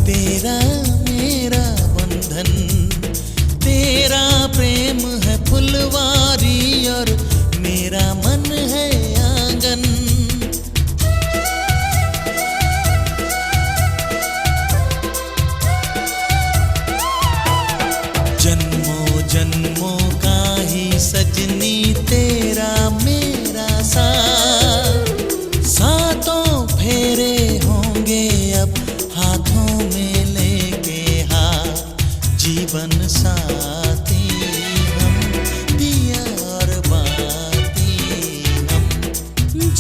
तेरा मेरा बंधन, तेरा प्रेम है फुलवारी और मेरा मन है आंगन। जन्मों जन्मों का ही सजनी तेरा मेरा साथ, सातों फेरे होंगे अब हाथों में लेके हाथ, जीवन साथी हम दिया और बाती हम,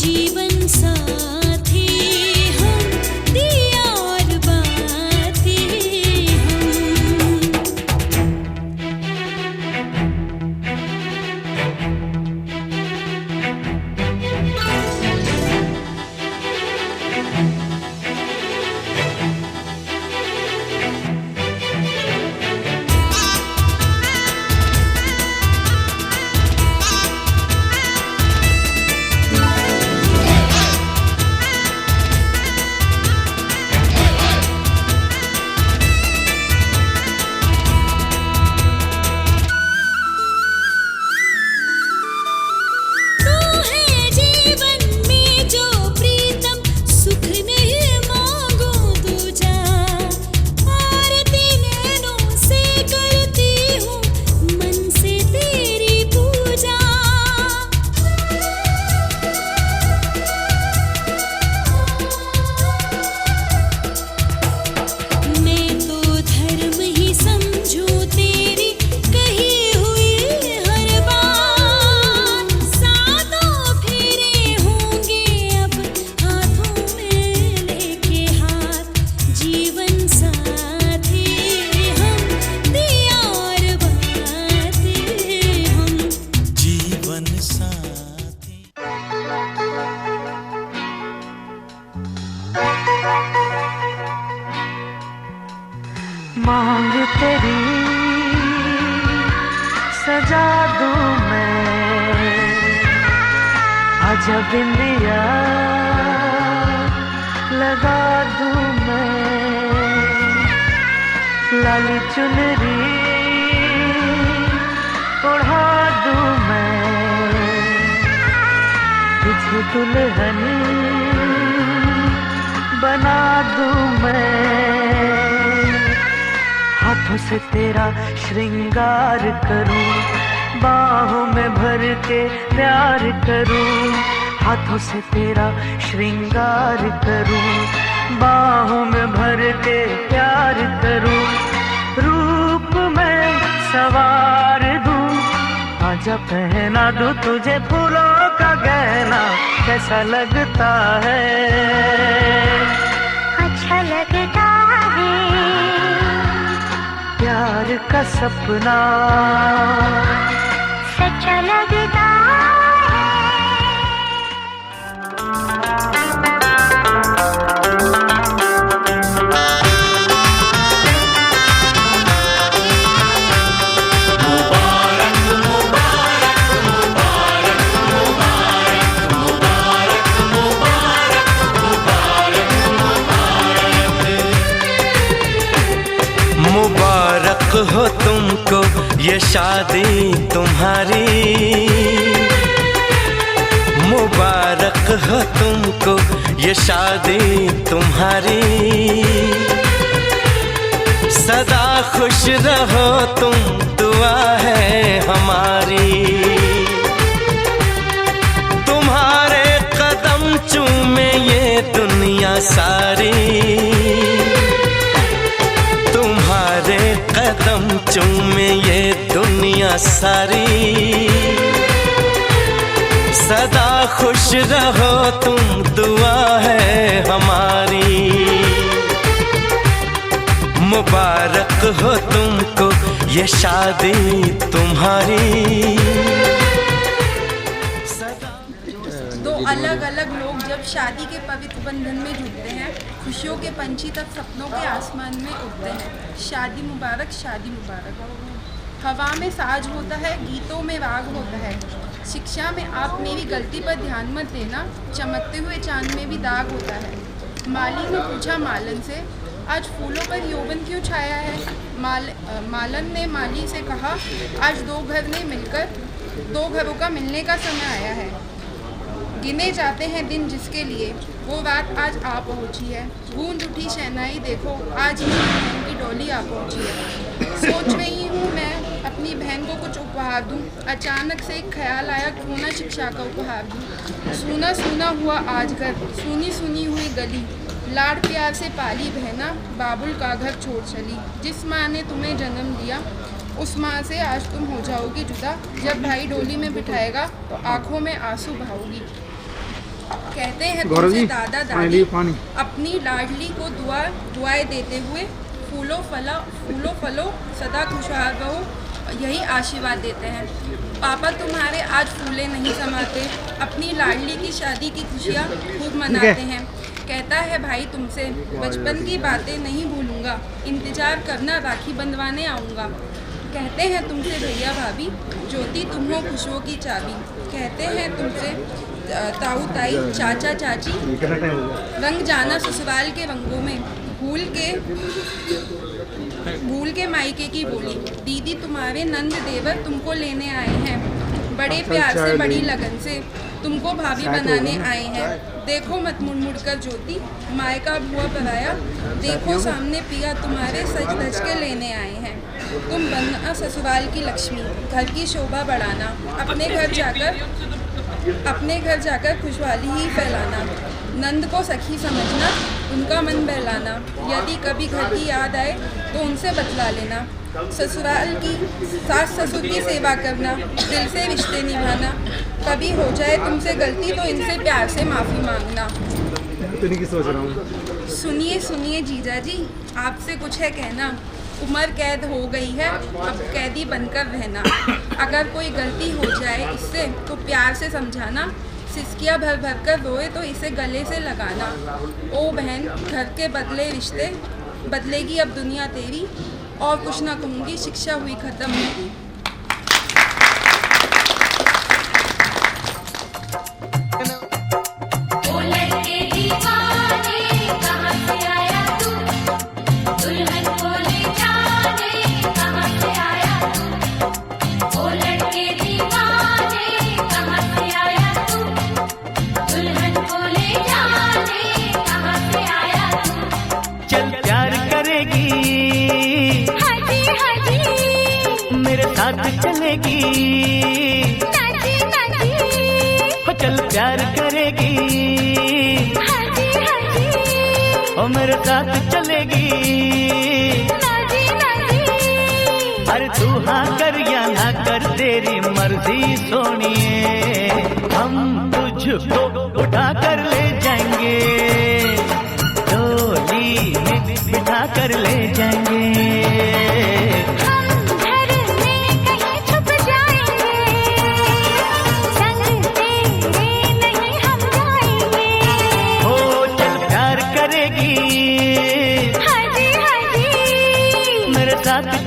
जीवन साथी हम दिया और बाती हम। मांग तेरी सजा दूं मैं, आजा बिंदिया लगा दूं मैं, लाली चुनरी ओढ़ा दूं मैं, तुझे दुल्हन बना दूं मैं। हाथों से तेरा श्रृंगार करूं, बाहों में भर के प्यार करूं, हाथों से तेरा श्रृंगार करूं, बाहों में भर के प्यार करूं, रूप में सवार दूं, आजा पहना दूं तुझे फूलों का गहना, कैसा लगता है? अच्छा लगता है प्यार का सपना, सच्चा लगता मुबारक हो तुमको ये शादी तुम्हारी, मुबारक हो तुमको ये शादी तुम्हारी, सदा खुश रहो तुम दुआ है हमारी, तुम्हारे कदम चूमे ये दुनिया सारी, तुम्हारे कदम चूमे ये दुनिया सारी, सदा खुश रहो तुम दुआ है हमारी, मुबारक हो तुमको ये शादी तुम्हारी। दो अलग अलग लोग जब शादी के पवित्र बंधन में जुड़ते हैं, खुशियों के पंछी तब सपनों के आसमान में उड़ते हैं। शादी मुबारक, शादी मुबारक। हवा में साज होता है, गीतों में राग होता है, शिक्षा में आप मेरी गलती पर ध्यान मत देना, चमकते हुए चांद में भी दाग होता है। माली ने पूछा मालन से, आज फूलों पर यौवन क्यों छाया है? मालन ने माली से कहा, आज दो घरों का मिलने का समय आया है। गिने जाते हैं दिन जिसके लिए, वो रात आज आ पहुंची है। गूंज उठी शहनाई देखो, आज मेरी बहन की डोली आ पहुंची है। सोच रही हूँ मैं अपनी बहन को कुछ उपहार दूँ। अचानक से एक ख्याल आया, क्यों ना शिक्षा का उपहार दूँ। सूना सूना हुआ आज घर, सूनी सूनी हुई गली, लाड़ प्यार से पाली बहना बाबुल का घर छोड़ चली। जिस माँ ने तुम्हें जन्म दिया उस माँ से आज तुम हो जाओगी जुदा। जब भाई डोली में बिठाएगा तो आंखों में आंसू बहाओगी। कहते हैं तुमसे दादा दादी अपनी लाडली को दुआएं देते हुए, फूलो फलो सदा खुशहाल रहो, यही आशीर्वाद देते हैं। पापा तुम्हारे आज फूले नहीं समाते, अपनी लाडली की शादी की खुशियाँ खूब मनाते हैं। कहता है भाई तुमसे, बचपन की बातें नहीं भूलूंगा, इंतजार करना राखी बंधवाने आऊँगा। कहते हैं तुमसे भैया भाभी, ज्योति तुम हो खुशियों की चाबी। कहते हैं तुमसे ताऊ ताई चाचा चाची, रंग जाना ससुराल के रंगों में, भूल के मायके की बोली। दीदी तुम्हारे नंद देवर तुमको लेने आए हैं, बड़े प्यार से बड़ी लगन से तुमको भाभी बनाने आए हैं। देखो मत मुड़ मुड़ कर ज्योति, मायका बुआ पराया, देखो सामने पिया तुम्हारे सज धज के लेने आए हैं। तुम बनना ससुराल की लक्ष्मी, घर की शोभा बढ़ाना, अपने घर जाकर खुशहाली ही फैलाना। नंद को सखी समझना, उनका मन बहलाना। यदि कभी घर की याद आए तो उनसे बतला लेना। ससुराल की सास ससुर की सेवा करना, दिल से रिश्ते निभाना। कभी हो जाए तुमसे गलती तो इनसे प्यार से माफ़ी मांगना। सुनिए जीजा जी, आपसे कुछ है कहना। उम्र कैद हो गई है, अब कैदी बनकर रहना। अगर कोई गलती हो जाए इससे तो प्यार से समझाना। सिसकियाँ भर भर कर रोए तो इसे गले से लगाना। ओ बहन, घर के बदले रिश्ते, बदलेगी अब दुनिया तेरी। और कुछ ना कहूँगी, शिक्षा हुई खत्म मेरी। चलेगी हो, चल प्यार करेगी, ओ मेरे साथ चलेगी। अरे तू हाँ कर या ना कर, तेरी मर्जी सोनिए। हम तुझको उठा कर ले जाएंगे, डोली में बिठा कर ले जाएंगे।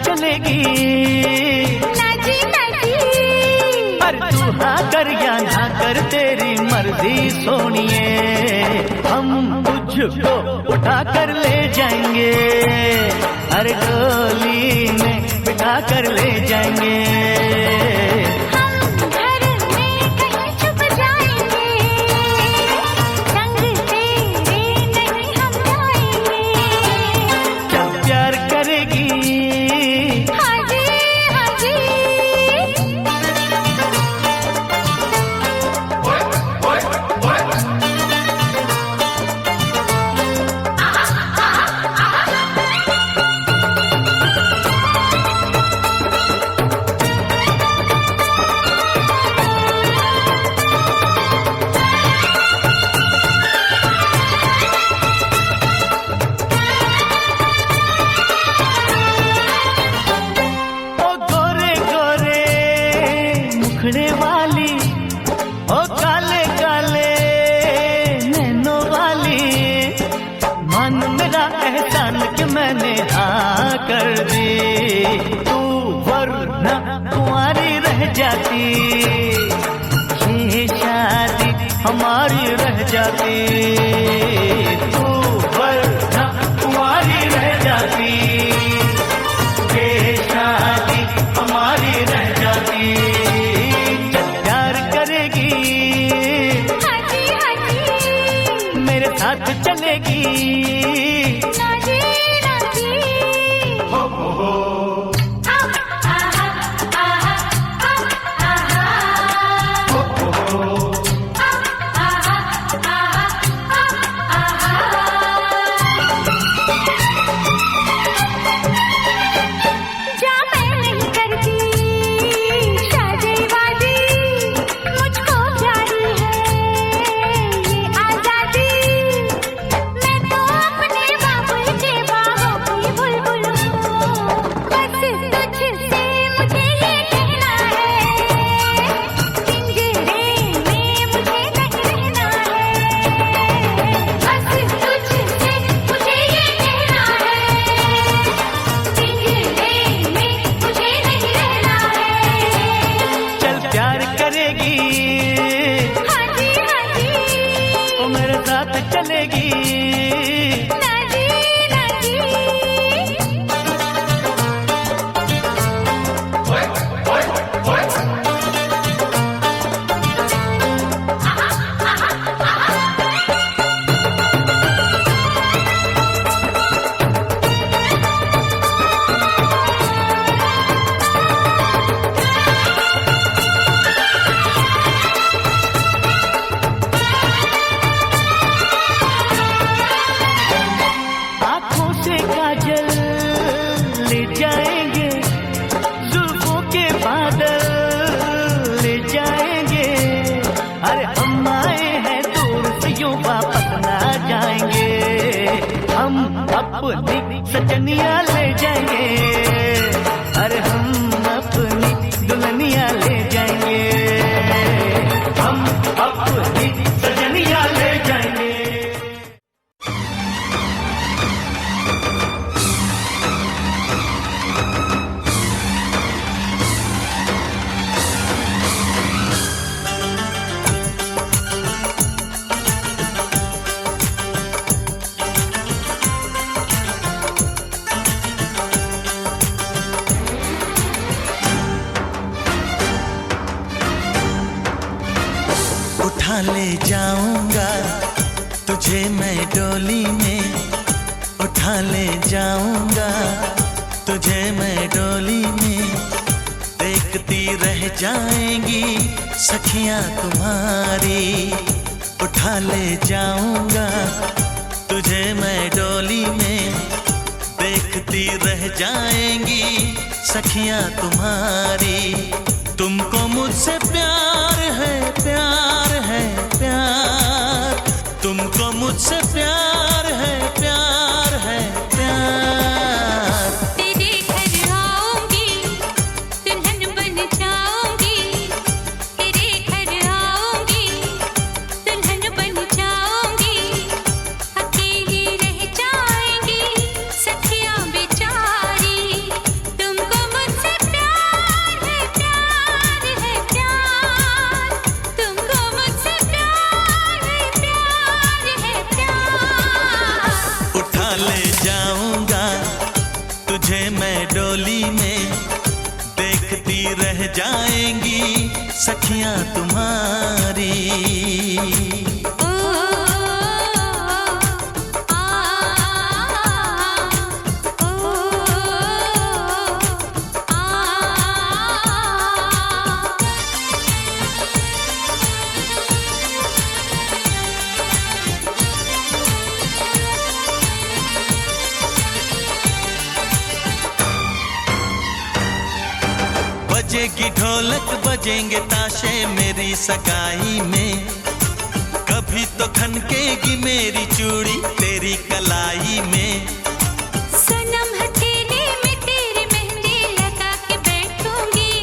चलेगी पर तू हाँ कर या ना कर, तेरी मर्जी सोनिए। हम तुझको उठा कर ले जाएंगे, अरे डोली में बिठा कर ले जाएंगे। मैंने हाँ कर दी, तू वरना कुंवारी रह जाती, ये शादी हमारी रह जाती। तू वरना कुंवारी जाएंगे, जुल्फों के बादल ले जाएंगे। अरे हम आए हैं दूर से यूं वापस ना जाएंगे, हम अपनी सजनिया ले जाएंगे। अरे हम अपनी दुल्हनिया ले जाएंगे, हम अपनी सजनिया ले जाएंगे। उठा ले जाऊंगा तुझे मैं डोली में, उठा ले जाऊंगा तुझे मैं डोली में। देखती रह जाएंगी सखियां तुम्हारी, उठा ले जाऊंगा तुझे मैं डोली में। देखती रह जाएंगी सखियां तुम्हारी। तुमको मुझसे प्यार है, प्यार है, प्यार। तुमको मुझसे प्यार है, प्यार है, प्यार। तेरे घर आऊंगी, दुल्हन बन जाऊंगी। तेरे घर आऊंगी, दुल्हन बन जाऊंगी। अकेली रह जाएंगी सखियां बेचारी। तुमको मुझसे प्यार है, प्यार है, प्यार। तुमको मुझसे प्यार है, प्यार है, प्यार। उठा ले जाऊंगा तुझे मैं डोली में। देखती रह जाएंगी सखियां तुम्हारी। बजेगी ढोलक बजेंगे ताशे मेरी सगाई में। कभी तो खनकेगी मेरी चूड़ी तेरी कलाई में। सनम हथेली में तेरी मेहंदी लगा के बैठूंगी।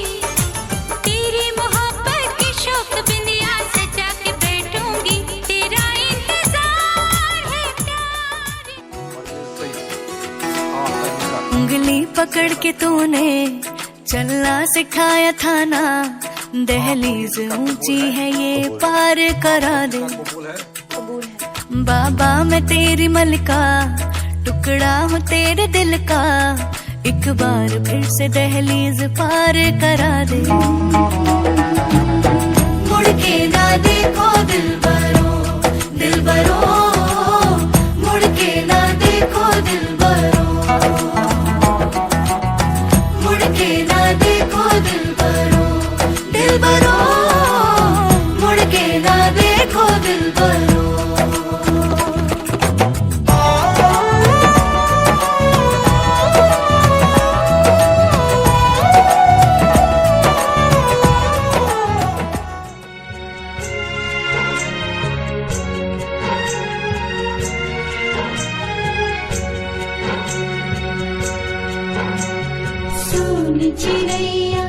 तेरी मोहब्बत की शौक बिंदिया सजा के बैठूंगी। तेरा इंतजार है प्यार। उंगली पकड़ के तूने चलना सिखाया था ना। दहलीज ऊंची है ये पार करा दे। बाबा मैं तेरी मलका, टुकड़ा हूँ तेरे दिल का। एक बार फिर से दहलीज पार करा दे। मुड़ के ना देखो दिलबरो, दिलबरो। मुड़ के ना देखो दिलबरो, मुड़ के ना देखो दिलबरो, दिलबरो। मुड़ के ना देखो दिलबरो। सुन चिड़ैया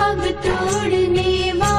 अब तोड़ने वाली